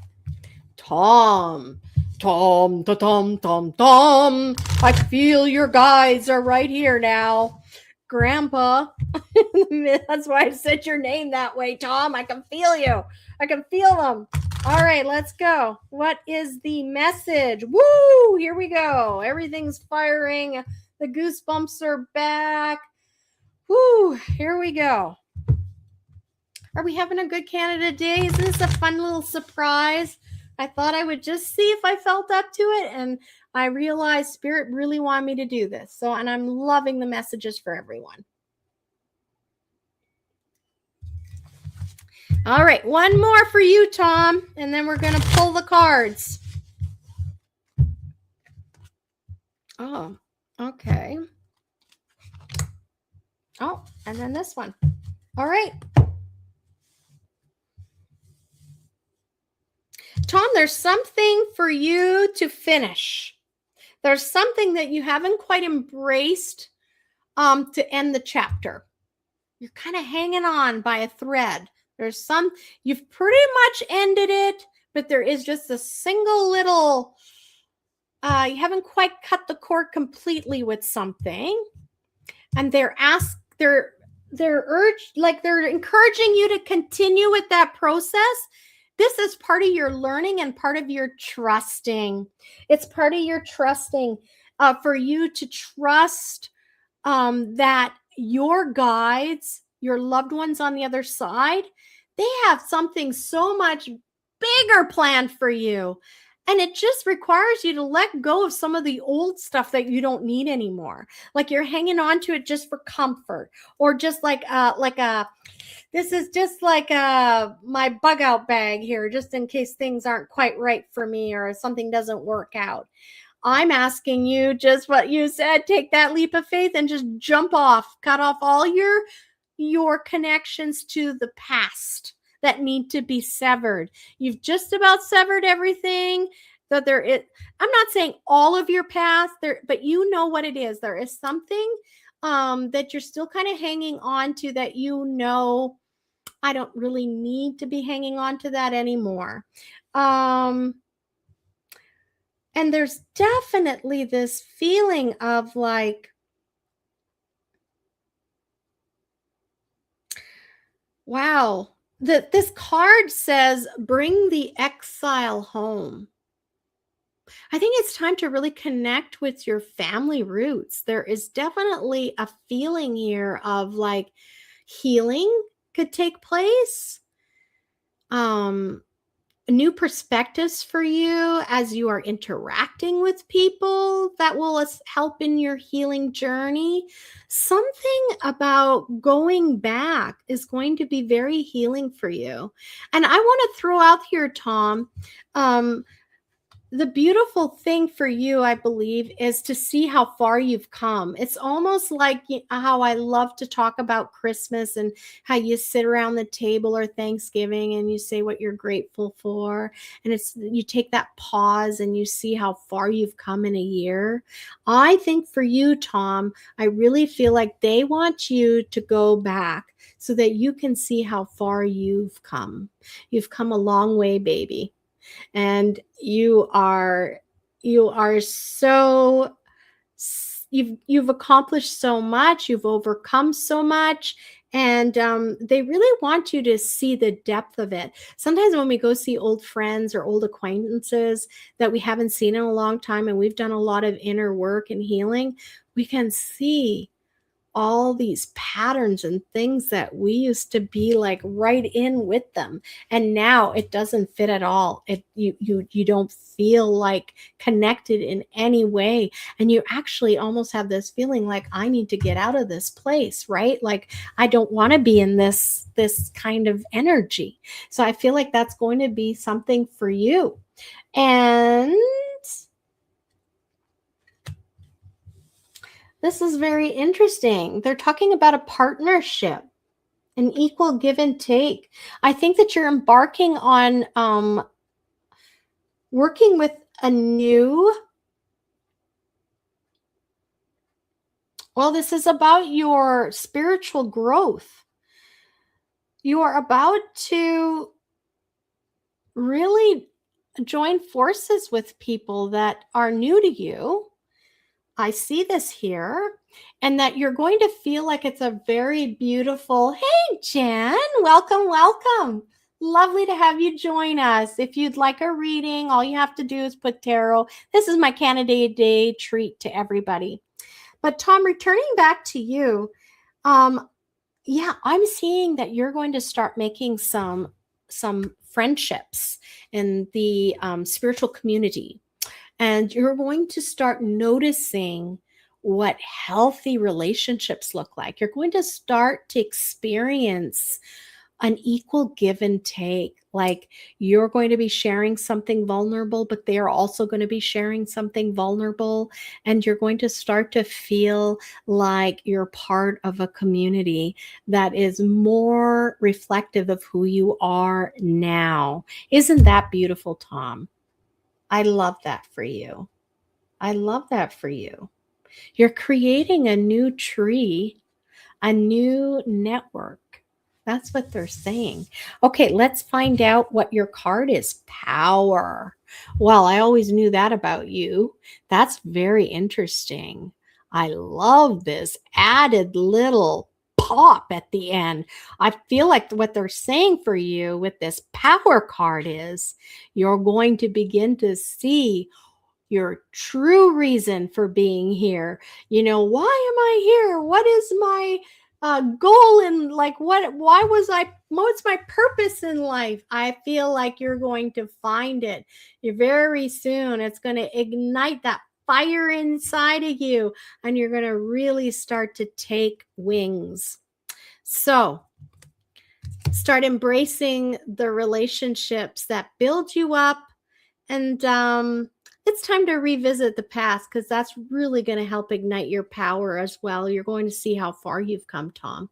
Tom. I feel your guides are right here now. Grandpa. That's why I said your name that way, Tom. I can feel you. I can feel them. All right, let's go. What is the message? Woo! Here we go. Everything's firing. The goosebumps are back. Woo! Here we go. Are we having a good Canada Day? Isn't this a fun little surprise? I thought I would just see if I felt up to it, and I realized Spirit really wanted me to do this. So, and I'm loving the messages for everyone. All right, one more for you, Tom, and then we're going to pull the cards. Oh, okay. Oh, and then this one. All right. Tom, there's something for you to finish. There's something that you haven't quite embraced to end the chapter. You're kind of hanging on by a thread. You've pretty much ended it, but there is just a single little, you haven't quite cut the cord completely with something. And they're encouraging you to continue with that process. This is part of your learning and part of your trusting. It's part of your trusting for you to trust that your guides, your loved ones on the other side, they have something so much bigger planned for you. And it just requires you to let go of some of the old stuff that you don't need anymore. Like you're hanging on to it just for comfort, or just like a this is just like my bug out bag here, just in case things aren't quite right for me or something doesn't work out. I'm asking you just what you said, take that leap of faith and just jump off, cut off all your connections to the past that need to be severed. You've just about severed everything that there is. I'm not saying all of your past there, but you know what it is. There is something that you're still kind of hanging on to that I don't really need to be hanging on to that anymore. And there's definitely this feeling of like, wow, this card says, bring the exile home. I think it's time to really connect with your family roots. There is definitely a feeling here of like healing could take place. New perspectives for you as you are interacting with people that will help in your healing journey. Something about going back is going to be very healing for you. And I want to throw out here, Tom, the beautiful thing for you, I believe, is to see how far you've come. It's almost like how I love to talk about Christmas and how you sit around the table or Thanksgiving and you say what you're grateful for. And you take that pause and you see how far you've come in a year. I think for you, Tom, I really feel like they want you to go back so that you can see how far you've come. You've come a long way, baby. And you've accomplished so much, you've overcome so much, and they really want you to see the depth of it. Sometimes when we go see old friends or old acquaintances that we haven't seen in a long time and we've done a lot of inner work and healing, we can see all these patterns and things that we used to be like right in with them, and now it doesn't fit at all. You don't feel like connected in any way, and you actually almost have this feeling like, I need to get out of this place, right? Like I don't want to be in this kind of energy. So I feel like that's going to be something for you. And this is very interesting. They're talking about a partnership, an equal give and take. I think that you're embarking on working with a new, this is about your spiritual growth. You are about to really join forces with people that are new to you. I see this here, and that you're going to feel like it's a very beautiful, hey, Jen, welcome, welcome. Lovely to have you join us. If you'd like a reading, all you have to do is put tarot. This is my Canada Day treat to everybody. But Tom, returning back to you, I'm seeing that you're going to start making some friendships in the spiritual community. And you're going to start noticing what healthy relationships look like. You're going to start to experience an equal give and take. Like you're going to be sharing something vulnerable, but they are also going to be sharing something vulnerable. And you're going to start to feel like you're part of a community that is more reflective of who you are now. Isn't that beautiful, Tom? I love that for you. I love that for you. You're creating a new tree, a new network. That's what they're saying. Okay, let's find out what your card is. Power. Well, I always knew that about you. That's very interesting. I love this added little pop at the end. I feel like what they're saying for you with this power card is you're going to begin to see your true reason for being here. Why am I here? What is my goal in like what's my purpose in life? I feel like you're going to find it. You're very soon. It's going to ignite that fire inside of you, and you're going to really start to take wings. So start embracing the relationships that build you up, and it's time to revisit the past, because that's really going to help ignite your power as well. You're going to see how far you've come, Tom.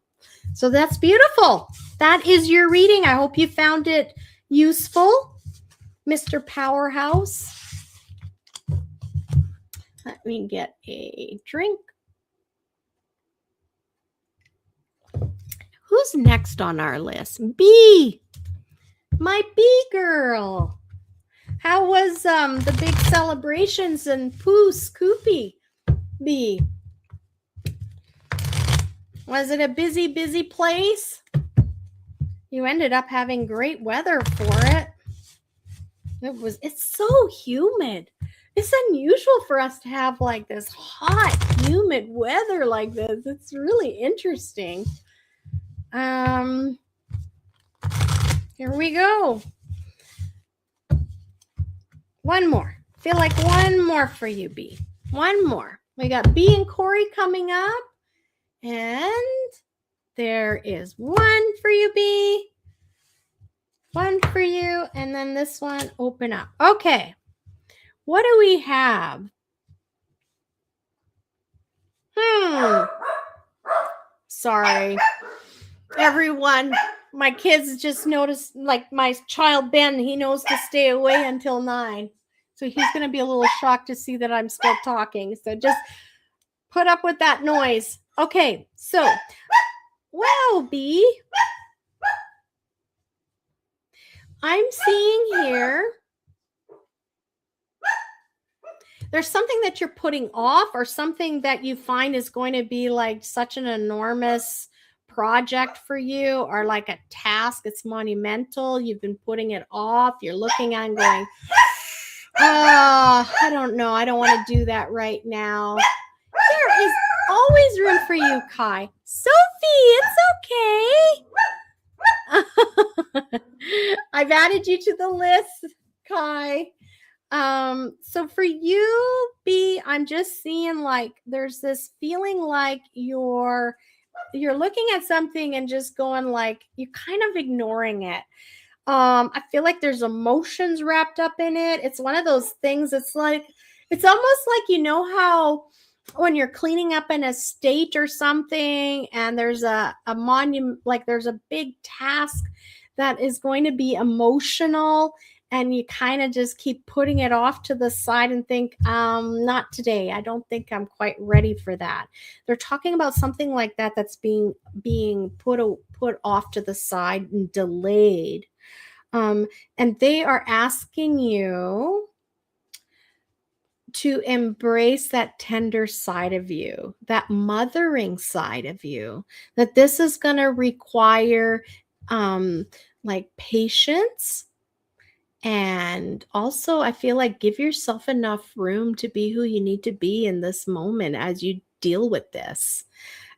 So that's beautiful. That is your reading. I hope you found it useful, Mr. Powerhouse. Let me get a drink. Who's next on our list? B. My B girl. How was the big celebrations in Scoopy? B. Was it a busy place? You ended up having great weather for it. It's so humid. It's unusual for us to have like this hot, humid weather like this. It's really interesting. Here we go. One more. Feel like one more for you, B. One more. We got B and Corey coming up. And there is one for you, B. One for you. And then this one, open up. Okay. What do we have? Sorry. Everyone, my kids just noticed, like my child Ben, he knows to stay away until 9. So he's going to be a little shocked to see that I'm still talking. So just put up with that noise. Okay, so, well, B, I'm seeing here, there's something that you're putting off, or something that you find is going to be like such an enormous project for you, or like a task. It's monumental. You've been putting it off. You're looking at and going, oh, I don't know. I don't want to do that right now. There is always room for you, Kai. Sophie, it's okay. I've added you to the list, Kai. So for you, B, I'm just seeing like there's this feeling like you're looking at something and just going like you're kind of ignoring it. I feel like there's emotions wrapped up in it. It's one of those things. It's like, it's almost like, you know how when you're cleaning up an estate or something, and there's a monument, like there's a big task that is going to be emotional, and you kind of just keep putting it off to the side and think, not today. I don't think I'm quite ready for that. They're talking about something like that that's being put off to the side and delayed. And they are asking you to embrace that tender side of you, that mothering side of you, that this is going to require like patience. And also, I feel like give yourself enough room to be who you need to be in this moment as you deal with this.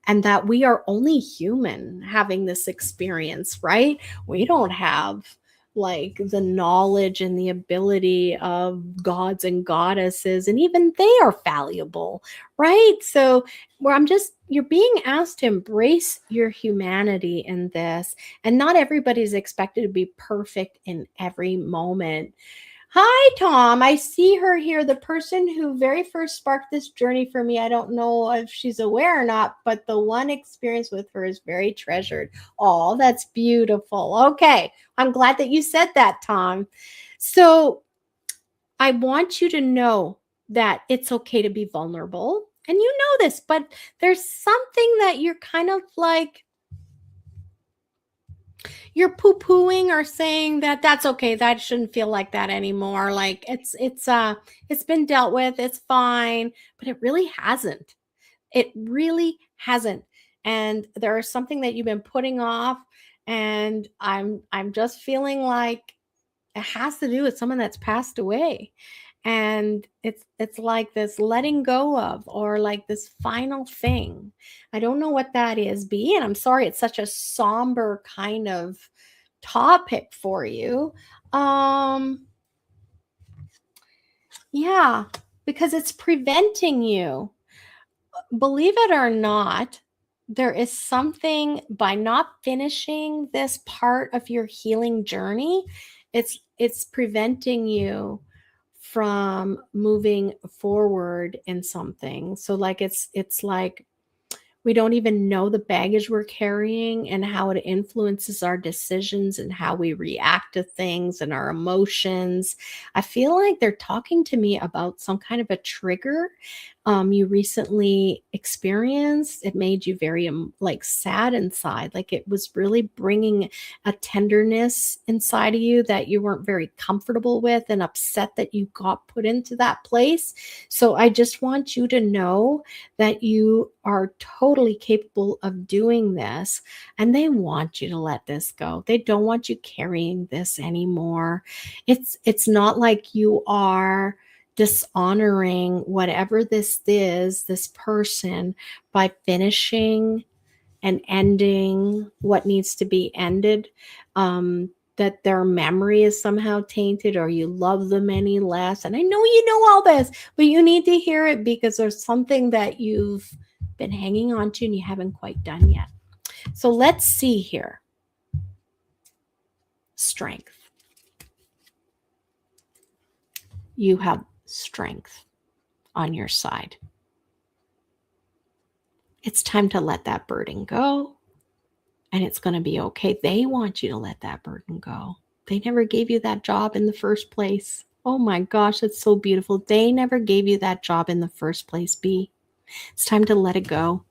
And that we are only human having this experience, right? We don't have like the knowledge and the ability of gods and goddesses, and even they are fallible, right? So you're being asked to embrace your humanity in this, and not everybody's expected to be perfect in every moment. Hi, Tom. I see her here. The person who very first sparked this journey for me, I don't know if she's aware or not, but the one experience with her is very treasured. Oh, that's beautiful. Okay. I'm glad that you said that, Tom. So I want you to know that it's okay to be vulnerable. And you know this, but there's something that you're kind of like, you're poo-pooing or saying that that's okay. That shouldn't feel like that anymore. Like it's been dealt with. It's fine, but it really hasn't. It really hasn't. And there is something that you've been putting off, and I'm just feeling like it has to do with someone that's passed away. And it's like this letting go of, or like this final thing. I don't know what that is, B, and I'm sorry it's such a somber kind of topic for you. Yeah, because it's preventing you. Believe it or not, there is something by not finishing this part of your healing journey, it's preventing you from moving forward in something. So like it's like we don't even know the baggage we're carrying and how it influences our decisions and how we react to things and our emotions. I feel like they're talking to me about some kind of a trigger you recently experienced. It made you very like sad inside. Like it was really bringing a tenderness inside of you that you weren't very comfortable with, and upset that you got put into that place. So I just want you to know that you are totally capable of doing this, and they want you to let this go. They don't want you carrying this anymore. It's not like you are dishonoring whatever this is, this person, by finishing and ending what needs to be ended. That their memory is somehow tainted, or you love them any less. And I know you know all this, but you need to hear it because there's something that you've been hanging on to and you haven't quite done yet. So let's see here. Strength. You have strength on your side. It's time to let that burden go, and it's going to be okay. They want you to let that burden go. They never gave you that job in the first place. Oh my gosh, that's so beautiful. They never gave you that job in the first place, B. It's time to let it go.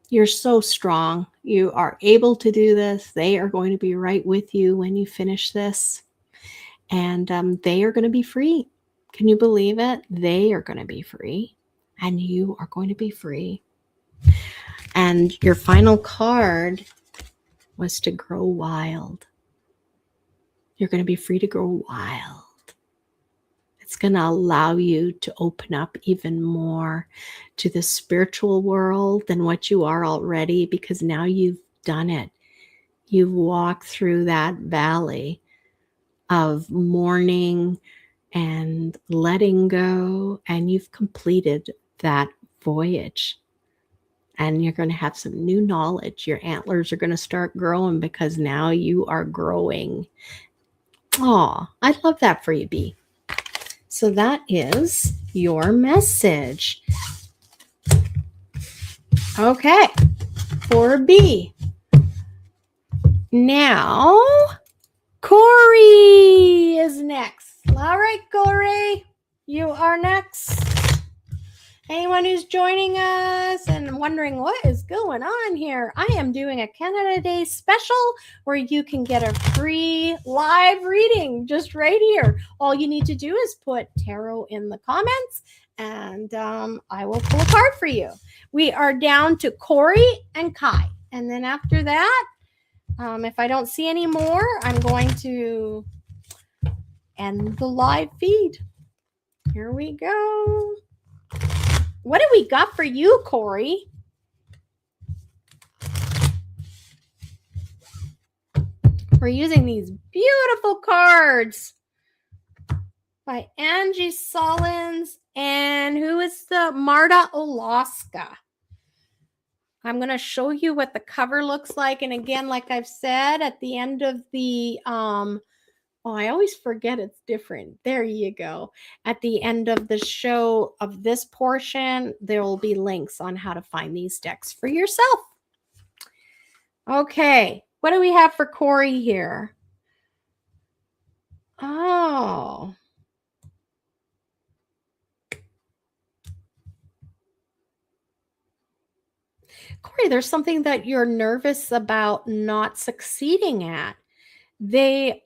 You're so strong. You are able to do this. They are going to be right with you when you finish this. And they are going to be free. Can you believe it? They are going to be free. And you are going to be free. And your final card was to grow wild. You're going to be free to grow wild. It's going to allow you to open up even more to the spiritual world than what you are already, because now you've done it. You've walked through that valley of mourning and letting go, and you've completed that voyage. And you're going to have some new knowledge. Your antlers are going to start growing because now you are growing. Oh, I love that for you, B. So that is your message. Okay, for B. Now, Corey is next. All right, Corey, you are next. Anyone who's joining us and wondering what is going on here, I am doing a Canada Day special where you can get a free live reading just right here. All you need to do is put tarot in the comments, and I will pull a card for you. We are down to Corey and Kai. And then after that, if I don't see any more, I'm going to end the live feed. Here we go. What do we got for you, Corey? We're using these beautiful cards by Angi Sullins, and who is the MARTA ORLOWSKA. I'm going to show you what the cover looks like. And again, like I've said, at the end of the oh, I always forget it's different. There you go. At the end of the show of this portion, there will be links on how to find these decks for yourself. Okay, what do we have for Corey here? Oh. Corey, there's something that you're nervous about not succeeding at. There's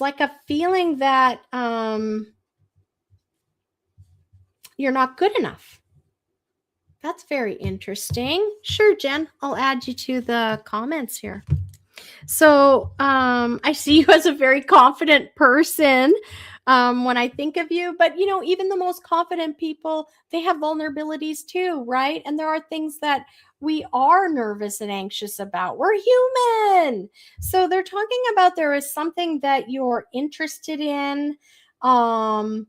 like a feeling that you're not good enough. That's very interesting. Sure, Jen, I'll add you to the comments here. So I see you as a very confident person when I think of you. But, even the most confident people, they have vulnerabilities too, right? And there are things that we are nervous and anxious about. We're human. So they're talking about there is something that you're interested in. Um,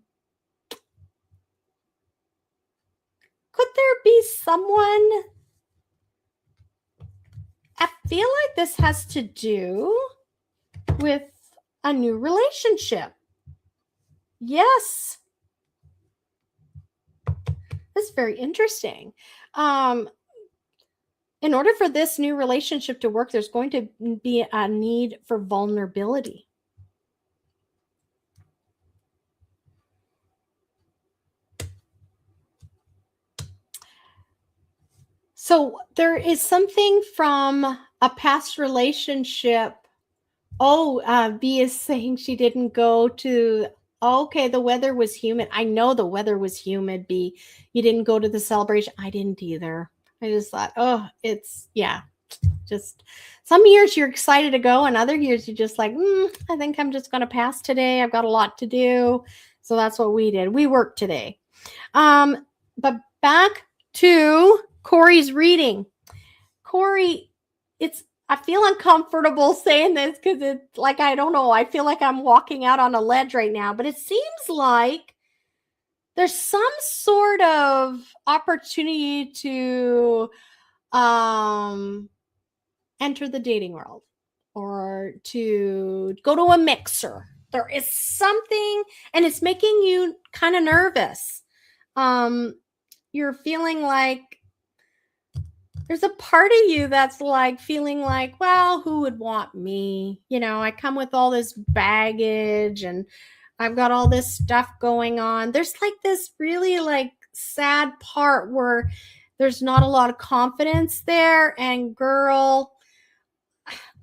could there be someone? I feel like this has to do with a new relationship. Yes. That's very interesting. Um, in order for this new relationship to work, there's going to be a need for vulnerability. So there is something from a past relationship. Oh, B is saying she didn't go to. Okay, the weather was humid. I know the weather was humid. B, you didn't go to the celebration. I didn't either. I just thought, oh, yeah. Just some years you're excited to go, and other years you're just like, I think I'm just going to pass today. I've got a lot to do. So that's what we did. We worked today. But back to Corey's reading. Corey, I feel uncomfortable saying this because it's like, I don't know. I feel like I'm walking out on a ledge right now, but it seems like there's some sort of opportunity to enter the dating world or to go to a mixer. There is something, and it's making you kind of nervous. You're feeling like there's a part of you that's like feeling like, well, who would want me? I come with all this baggage and I've got all this stuff going on. There's like this really like sad part where there's not a lot of confidence there. And girl,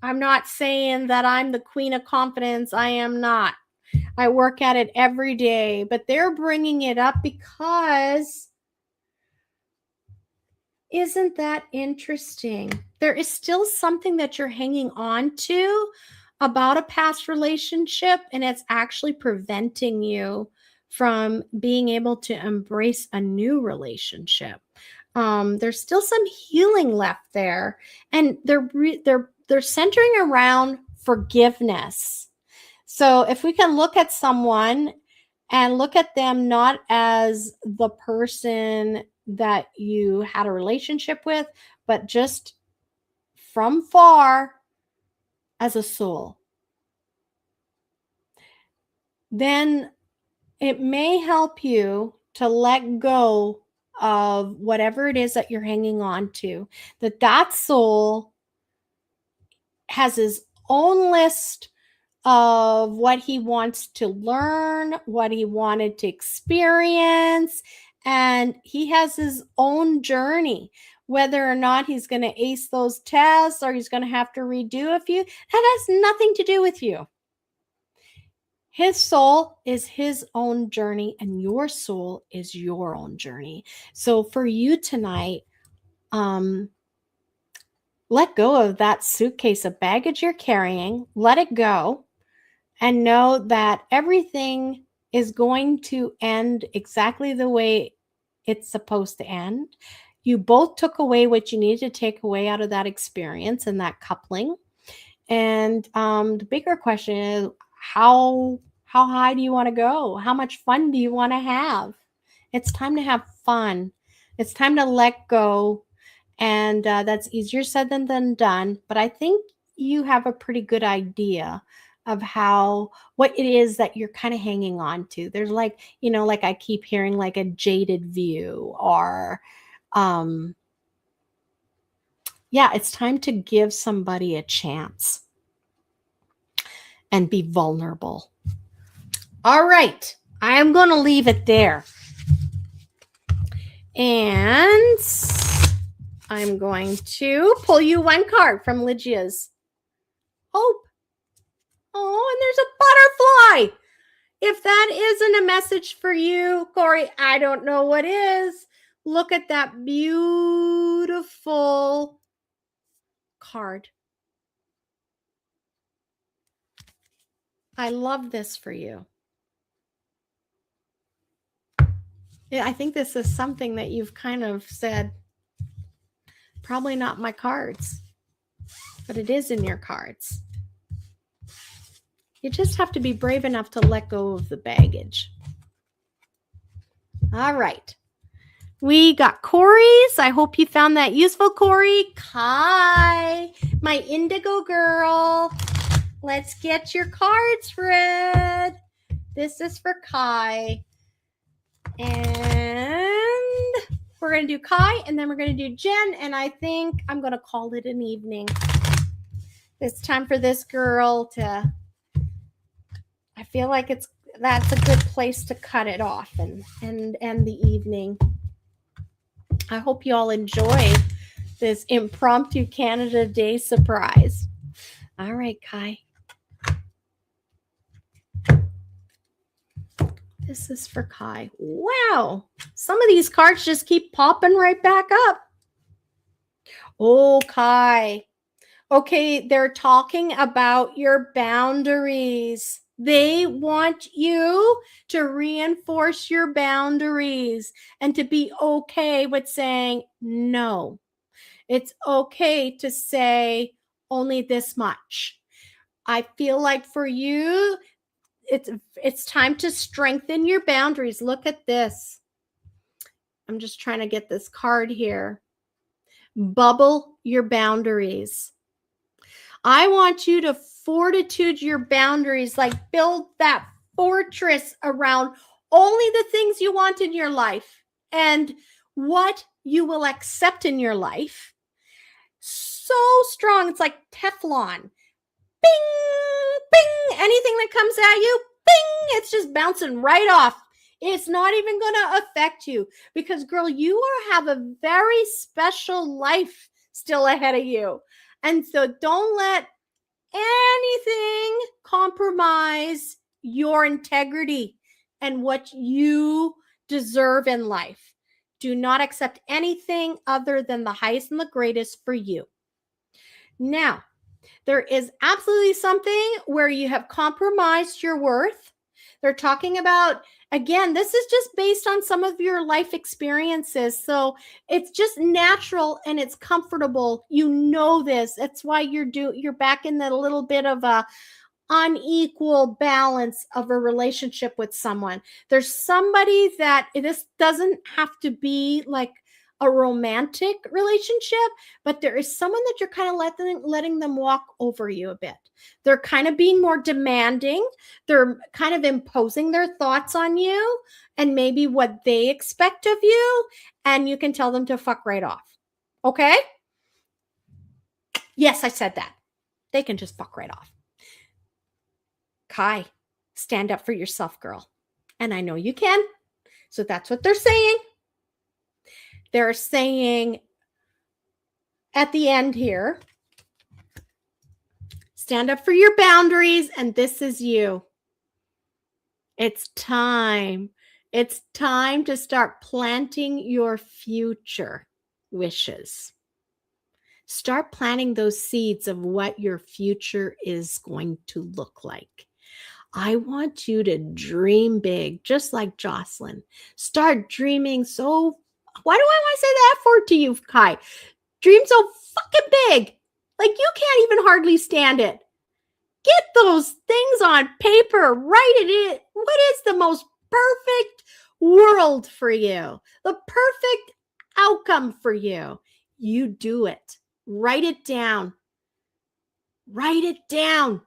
I'm not saying that I'm the queen of confidence. I am not. I work at it every day, but they're bringing it up because isn't that interesting? There is still something that you're hanging on to about a past relationship, and it's actually preventing you from being able to embrace a new relationship. There's still some healing left there, and they're centering around forgiveness. So if we can look at someone and look at them not as the person that you had a relationship with, but just from far as a soul, then it may help you to let go of whatever it is that you're hanging on to. That soul has his own list of what he wants to learn, what he wanted to experience, and he has his own journey. Whether or not he's going to ace those tests or he's going to have to redo a few, that has nothing to do with you. His soul is his own journey, and your soul is your own journey. So for you tonight, let go of that suitcase of baggage you're carrying, let it go, and know that everything is going to end exactly the way it's supposed to end. You both took away what you needed to take away out of that experience and that coupling. And the bigger question is how high do you want to go? How much fun do you want to have? It's time to have fun. It's time to let go. And that's easier said than done. But I think you have a pretty good idea of what it is that you're kind of hanging on to. There's like, like I keep hearing like a jaded view or yeah, it's time to give somebody a chance and be vulnerable. All right. I'm going to leave it there. And I'm going to pull you one card from Ligia's Hope. Oh, and there's a butterfly. If that isn't a message for you, Corey, I don't know what is. Look at that beautiful card. I love this for you. Yeah, I think this is something that you've kind of said, probably not my cards, but it is in your cards. You just have to be brave enough to let go of the baggage. All right. We got Corey's. I hope you found that useful, Corey. Kai, my indigo girl. Let's get your cards read. This is for Kai. And we're going to do Kai, and then we're going to do Jen, and I think I'm going to call it an evening. It's time for this girl to, I feel like that's a good place to cut it off and end the evening. I hope you all enjoy this impromptu Canada Day surprise. All right, Kai. This is for Kai. Wow. Some of these cards just keep popping right back up. Oh, Kai. Okay, they're talking about your boundaries. They want you to reinforce your boundaries and to be okay with saying no. It's okay to say only this much. I feel like for you, it's time to strengthen your boundaries. Look at this. I'm just trying to get this card here. Bubble your boundaries. I want you to fortitude your boundaries, like build that fortress around only the things you want in your life and what you will accept in your life. So strong. It's like Teflon. Bing, bing. Anything that comes at you, bing, it's just bouncing right off. It's not even going to affect you because, girl, you have a very special life still ahead of you. And so don't let anything compromise your integrity and what you deserve in life. Do not accept anything other than the highest and the greatest for you. Now, there is absolutely something where you have compromised your worth. They're talking about, again, this is just based on some of your life experiences. So it's just natural and it's comfortable. You know this. That's why you're back in that little bit of a unequal balance of a relationship with someone. There's somebody that this doesn't have to be like a romantic relationship, but there is someone that you're kind of letting them walk over you a bit. They're kind of being more demanding. They're kind of imposing their thoughts on you and maybe what they expect of you, and you can tell them to fuck right off. Okay? Yes, I said that. They can just fuck right off. Kai, stand up for yourself, girl. And I know you can. So that's what they're saying. They're saying at the end here, stand up for your boundaries, and this is you. It's time. It's time to start planting your future wishes. Start planting those seeds of what your future is going to look like. I want you to dream big, just like Jocelyn. Start dreaming so. Why do I want to say that for to you, Kai? Dream so fucking big. Like you can't even hardly stand it. Get those things on paper. Write it in. What is the most perfect world for you? The perfect outcome for you. You do it. Write it down. Write it down.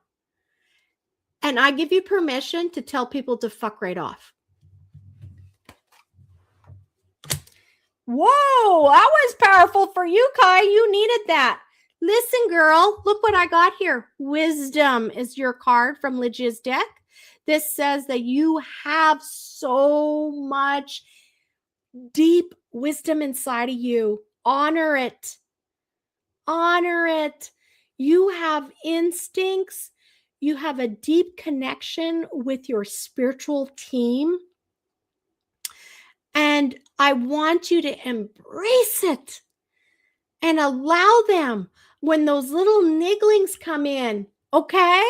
And I give you permission to tell people to fuck right off. Whoa, that was powerful for you, Kai. You needed that. Listen, girl, look what I got here. Wisdom is your card from Ligia's deck. This says that you have so much deep wisdom inside of you. Honor it. Honor it. You have instincts. You have a deep connection with your spiritual team. And I want you to embrace it and allow them when those little nigglings come in, okay?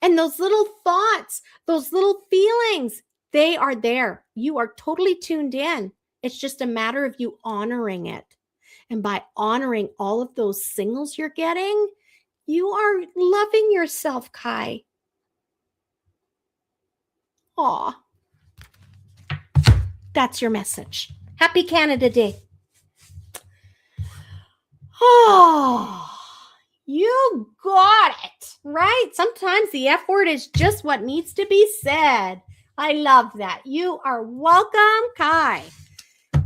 And those little thoughts, those little feelings, they are there. You are totally tuned in. It's just a matter of you honoring it. And by honoring all of those signals you're getting, you are loving yourself, Kai. Aw. That's your message. Happy Canada Day. Oh, you got it, right? Sometimes the F word is just what needs to be said. I love that. You are welcome, Kai.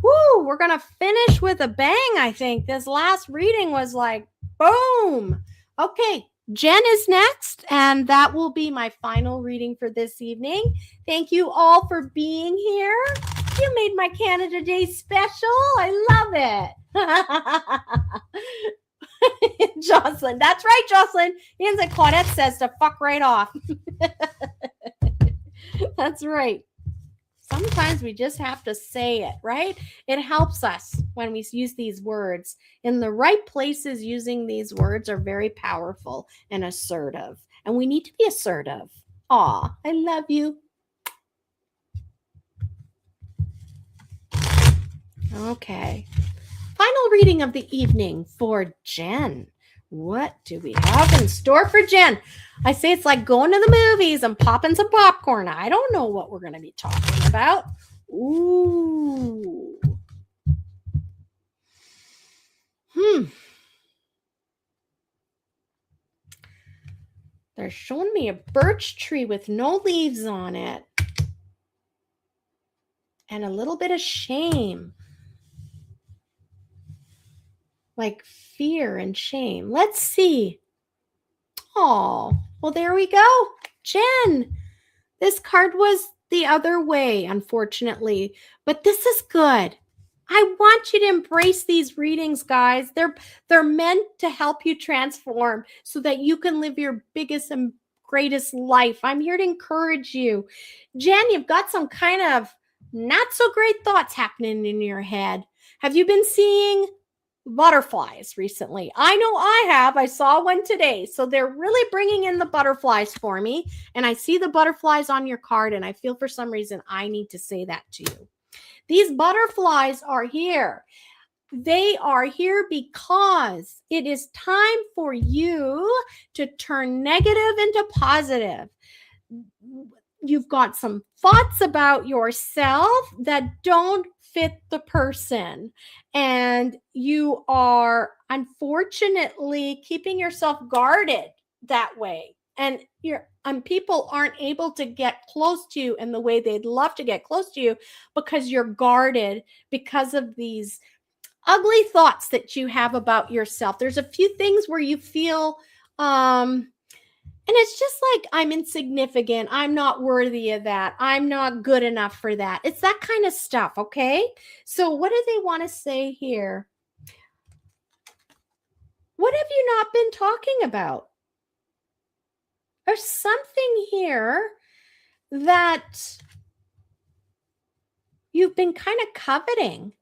Woo, we're going to finish with a bang, I think. This last reading was like, boom. Okay, Jen is next, and that will be my final reading for this evening. Thank you all for being here. You made my Canada Day special. I love it. Jocelyn. That's right, Jocelyn. Ian's like Claudette says to fuck right off. That's right. Sometimes we just have to say it, right? It helps us when we use these words. In the right places, using these words are very powerful and assertive. And we need to be assertive. Aw, I love you. Okay. Final reading of the evening for Jen. What do we have in store for Jen? I say it's like going to the movies and popping some popcorn. I don't know what we're going to be talking about. Ooh. They're showing me a birch tree with no leaves on it. And a little bit of shame. Like fear and shame. Let's see. Oh, well, there we go. Jen, this card was the other way, unfortunately, but this is good. I want you to embrace these readings, guys. They're meant to help you transform so that you can live your biggest and greatest life. I'm here to encourage you. Jen, you've got some kind of not so great thoughts happening in your head. Have you been seeing butterflies recently? I know I have. I saw one today. So they're really bringing in the butterflies for me. And I see the butterflies on your card, and I feel for some reason I need to say that to you. These butterflies are here. They are here because it is time for you to turn negative into positive. You've got some thoughts about yourself that don't fit the person, and you are unfortunately keeping yourself guarded that way, and people aren't able to get close to you in the way they'd love to get close to you because you're guarded because of these ugly thoughts that you have about yourself. There's a few things where you feel and it's just like, I'm insignificant. I'm not worthy of that. I'm not good enough for that. It's that kind of stuff, okay? So what do they want to say here? What have you not been talking about? There's something here that you've been kind of coveting.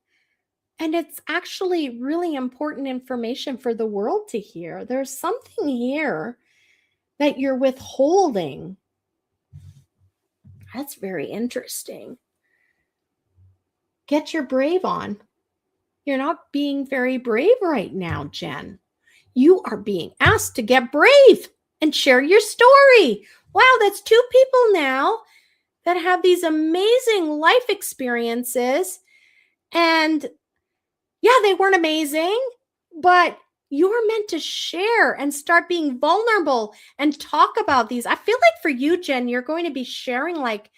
And it's actually really important information for the world to hear. There's something here that you're withholding. That's very interesting. Get your brave on. You're not being very brave right now, Jen. You are being asked to get brave and share your story. Wow, that's two people now that have these amazing life experiences. And yeah, they weren't amazing, but you're meant to share and start being vulnerable and talk about these. I feel like for you, Jen, you're going to be sharing like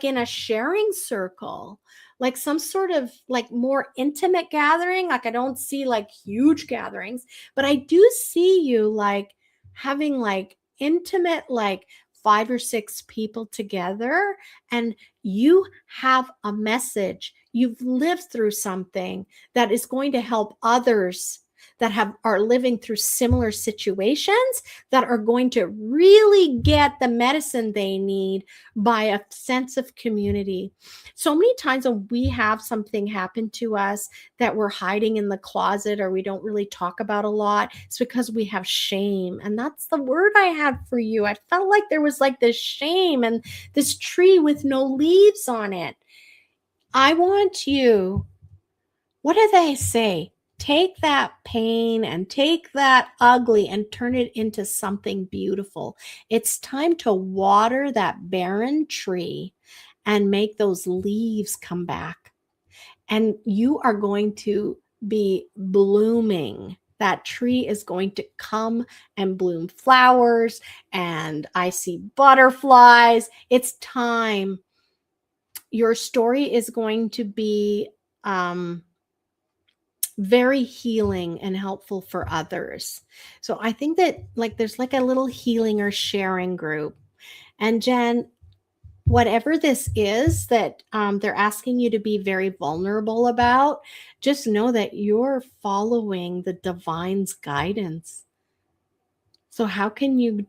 in a sharing circle, like some sort of like more intimate gathering. Like I don't see like huge gatherings, but I do see you like having like intimate, like 5 or 6 people together, and you have a message. You've lived through something that is going to help others, that are living through similar situations that are going to really get the medicine they need by a sense of community. So many times when we have something happen to us that we're hiding in the closet or we don't really talk about a lot, it's because we have shame. And that's the word I had for you. I felt like there was like this shame and this tree with no leaves on it. I want you, what do they say? Take that pain and take that ugly and turn it into something beautiful. It's time to water that barren tree and make those leaves come back. And you are going to be blooming. That tree is going to come and bloom flowers, and I see butterflies. It's time. Your story is going to be very healing and helpful for others. So I think that like there's like a little healing or sharing group. And Jen, whatever this is that they're asking you to be very vulnerable about, just know that you're following the divine's guidance. So how can you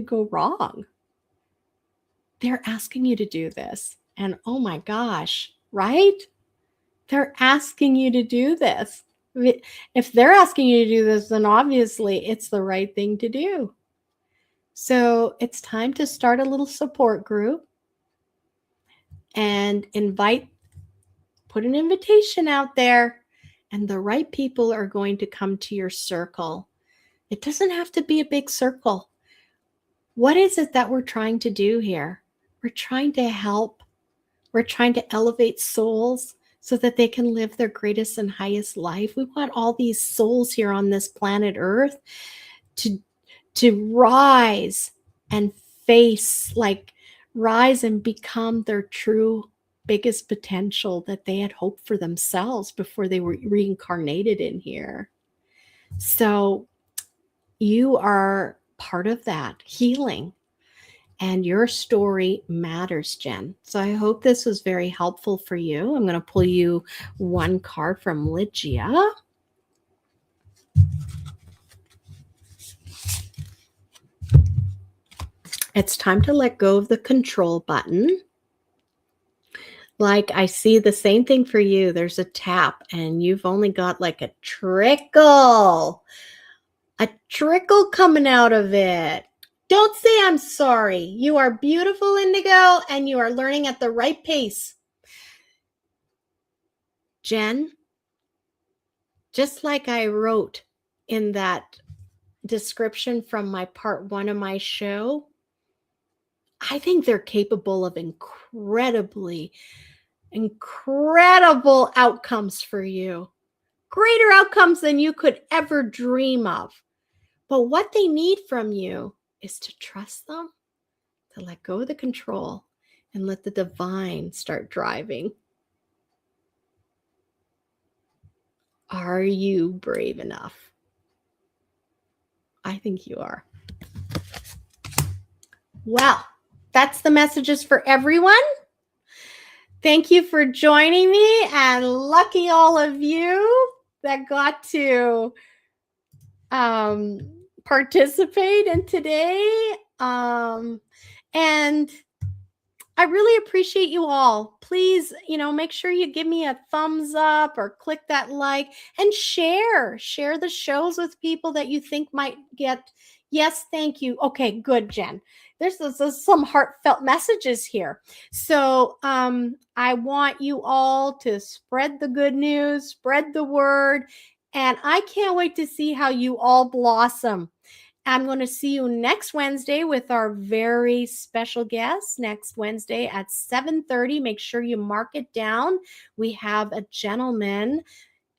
go wrong? They're asking you to do this. And oh my gosh, right? They're asking you to do this. If they're asking you to do this, then obviously it's the right thing to do. So it's time to start a little support group and put an invitation out there, and the right people are going to come to your circle. It doesn't have to be a big circle. What is it that we're trying to do here? We're trying to help. We're trying to elevate souls so that they can live their greatest and highest life. We want all these souls here on this planet Earth to rise and rise and become their true biggest potential that they had hoped for themselves before they were reincarnated in here. So you are part of that healing. And your story matters, Jen. So I hope this was very helpful for you. I'm going to pull you one card from Ligia. It's time to let go of the control button. Like I see the same thing for you. There's a tap and you've only got like a trickle coming out of it. Don't say I'm sorry. You are beautiful, Indigo, and you are learning at the right pace. Jen, just like I wrote in that description from my part 1 of my show, I think they're capable of incredible outcomes for you. Greater outcomes than you could ever dream of. But what they need from you is to trust them, to let go of the control, and let the divine start driving. Are you brave enough? I think you are. Well, that's the messages for everyone. Thank you for joining me, and lucky all of you that got to participate in today. And I really appreciate you all. Please, make sure you give me a thumbs up or click that like and share the shows with people that you think might get. Yes, thank you. Okay, good, Jen. There's some heartfelt messages here. So I want you all to spread the good news, spread the word, and I can't wait to see how you all blossom. I'm going to see you next Wednesday with our very special guest next Wednesday at 7:30. Make sure you mark it down. We have a gentleman,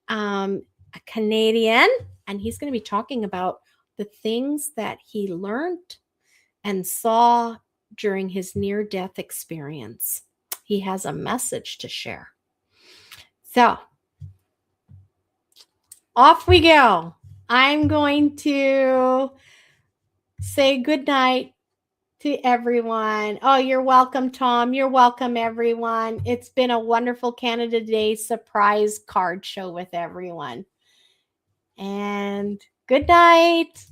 a Canadian, and he's going to be talking about the things that he learned and saw during his near-death experience. He has a message to share. So, off we go. I'm going to say good night to everyone. Oh, you're welcome, Tom. You're welcome, everyone. It's been a wonderful Canada Day surprise card show with everyone. And good night.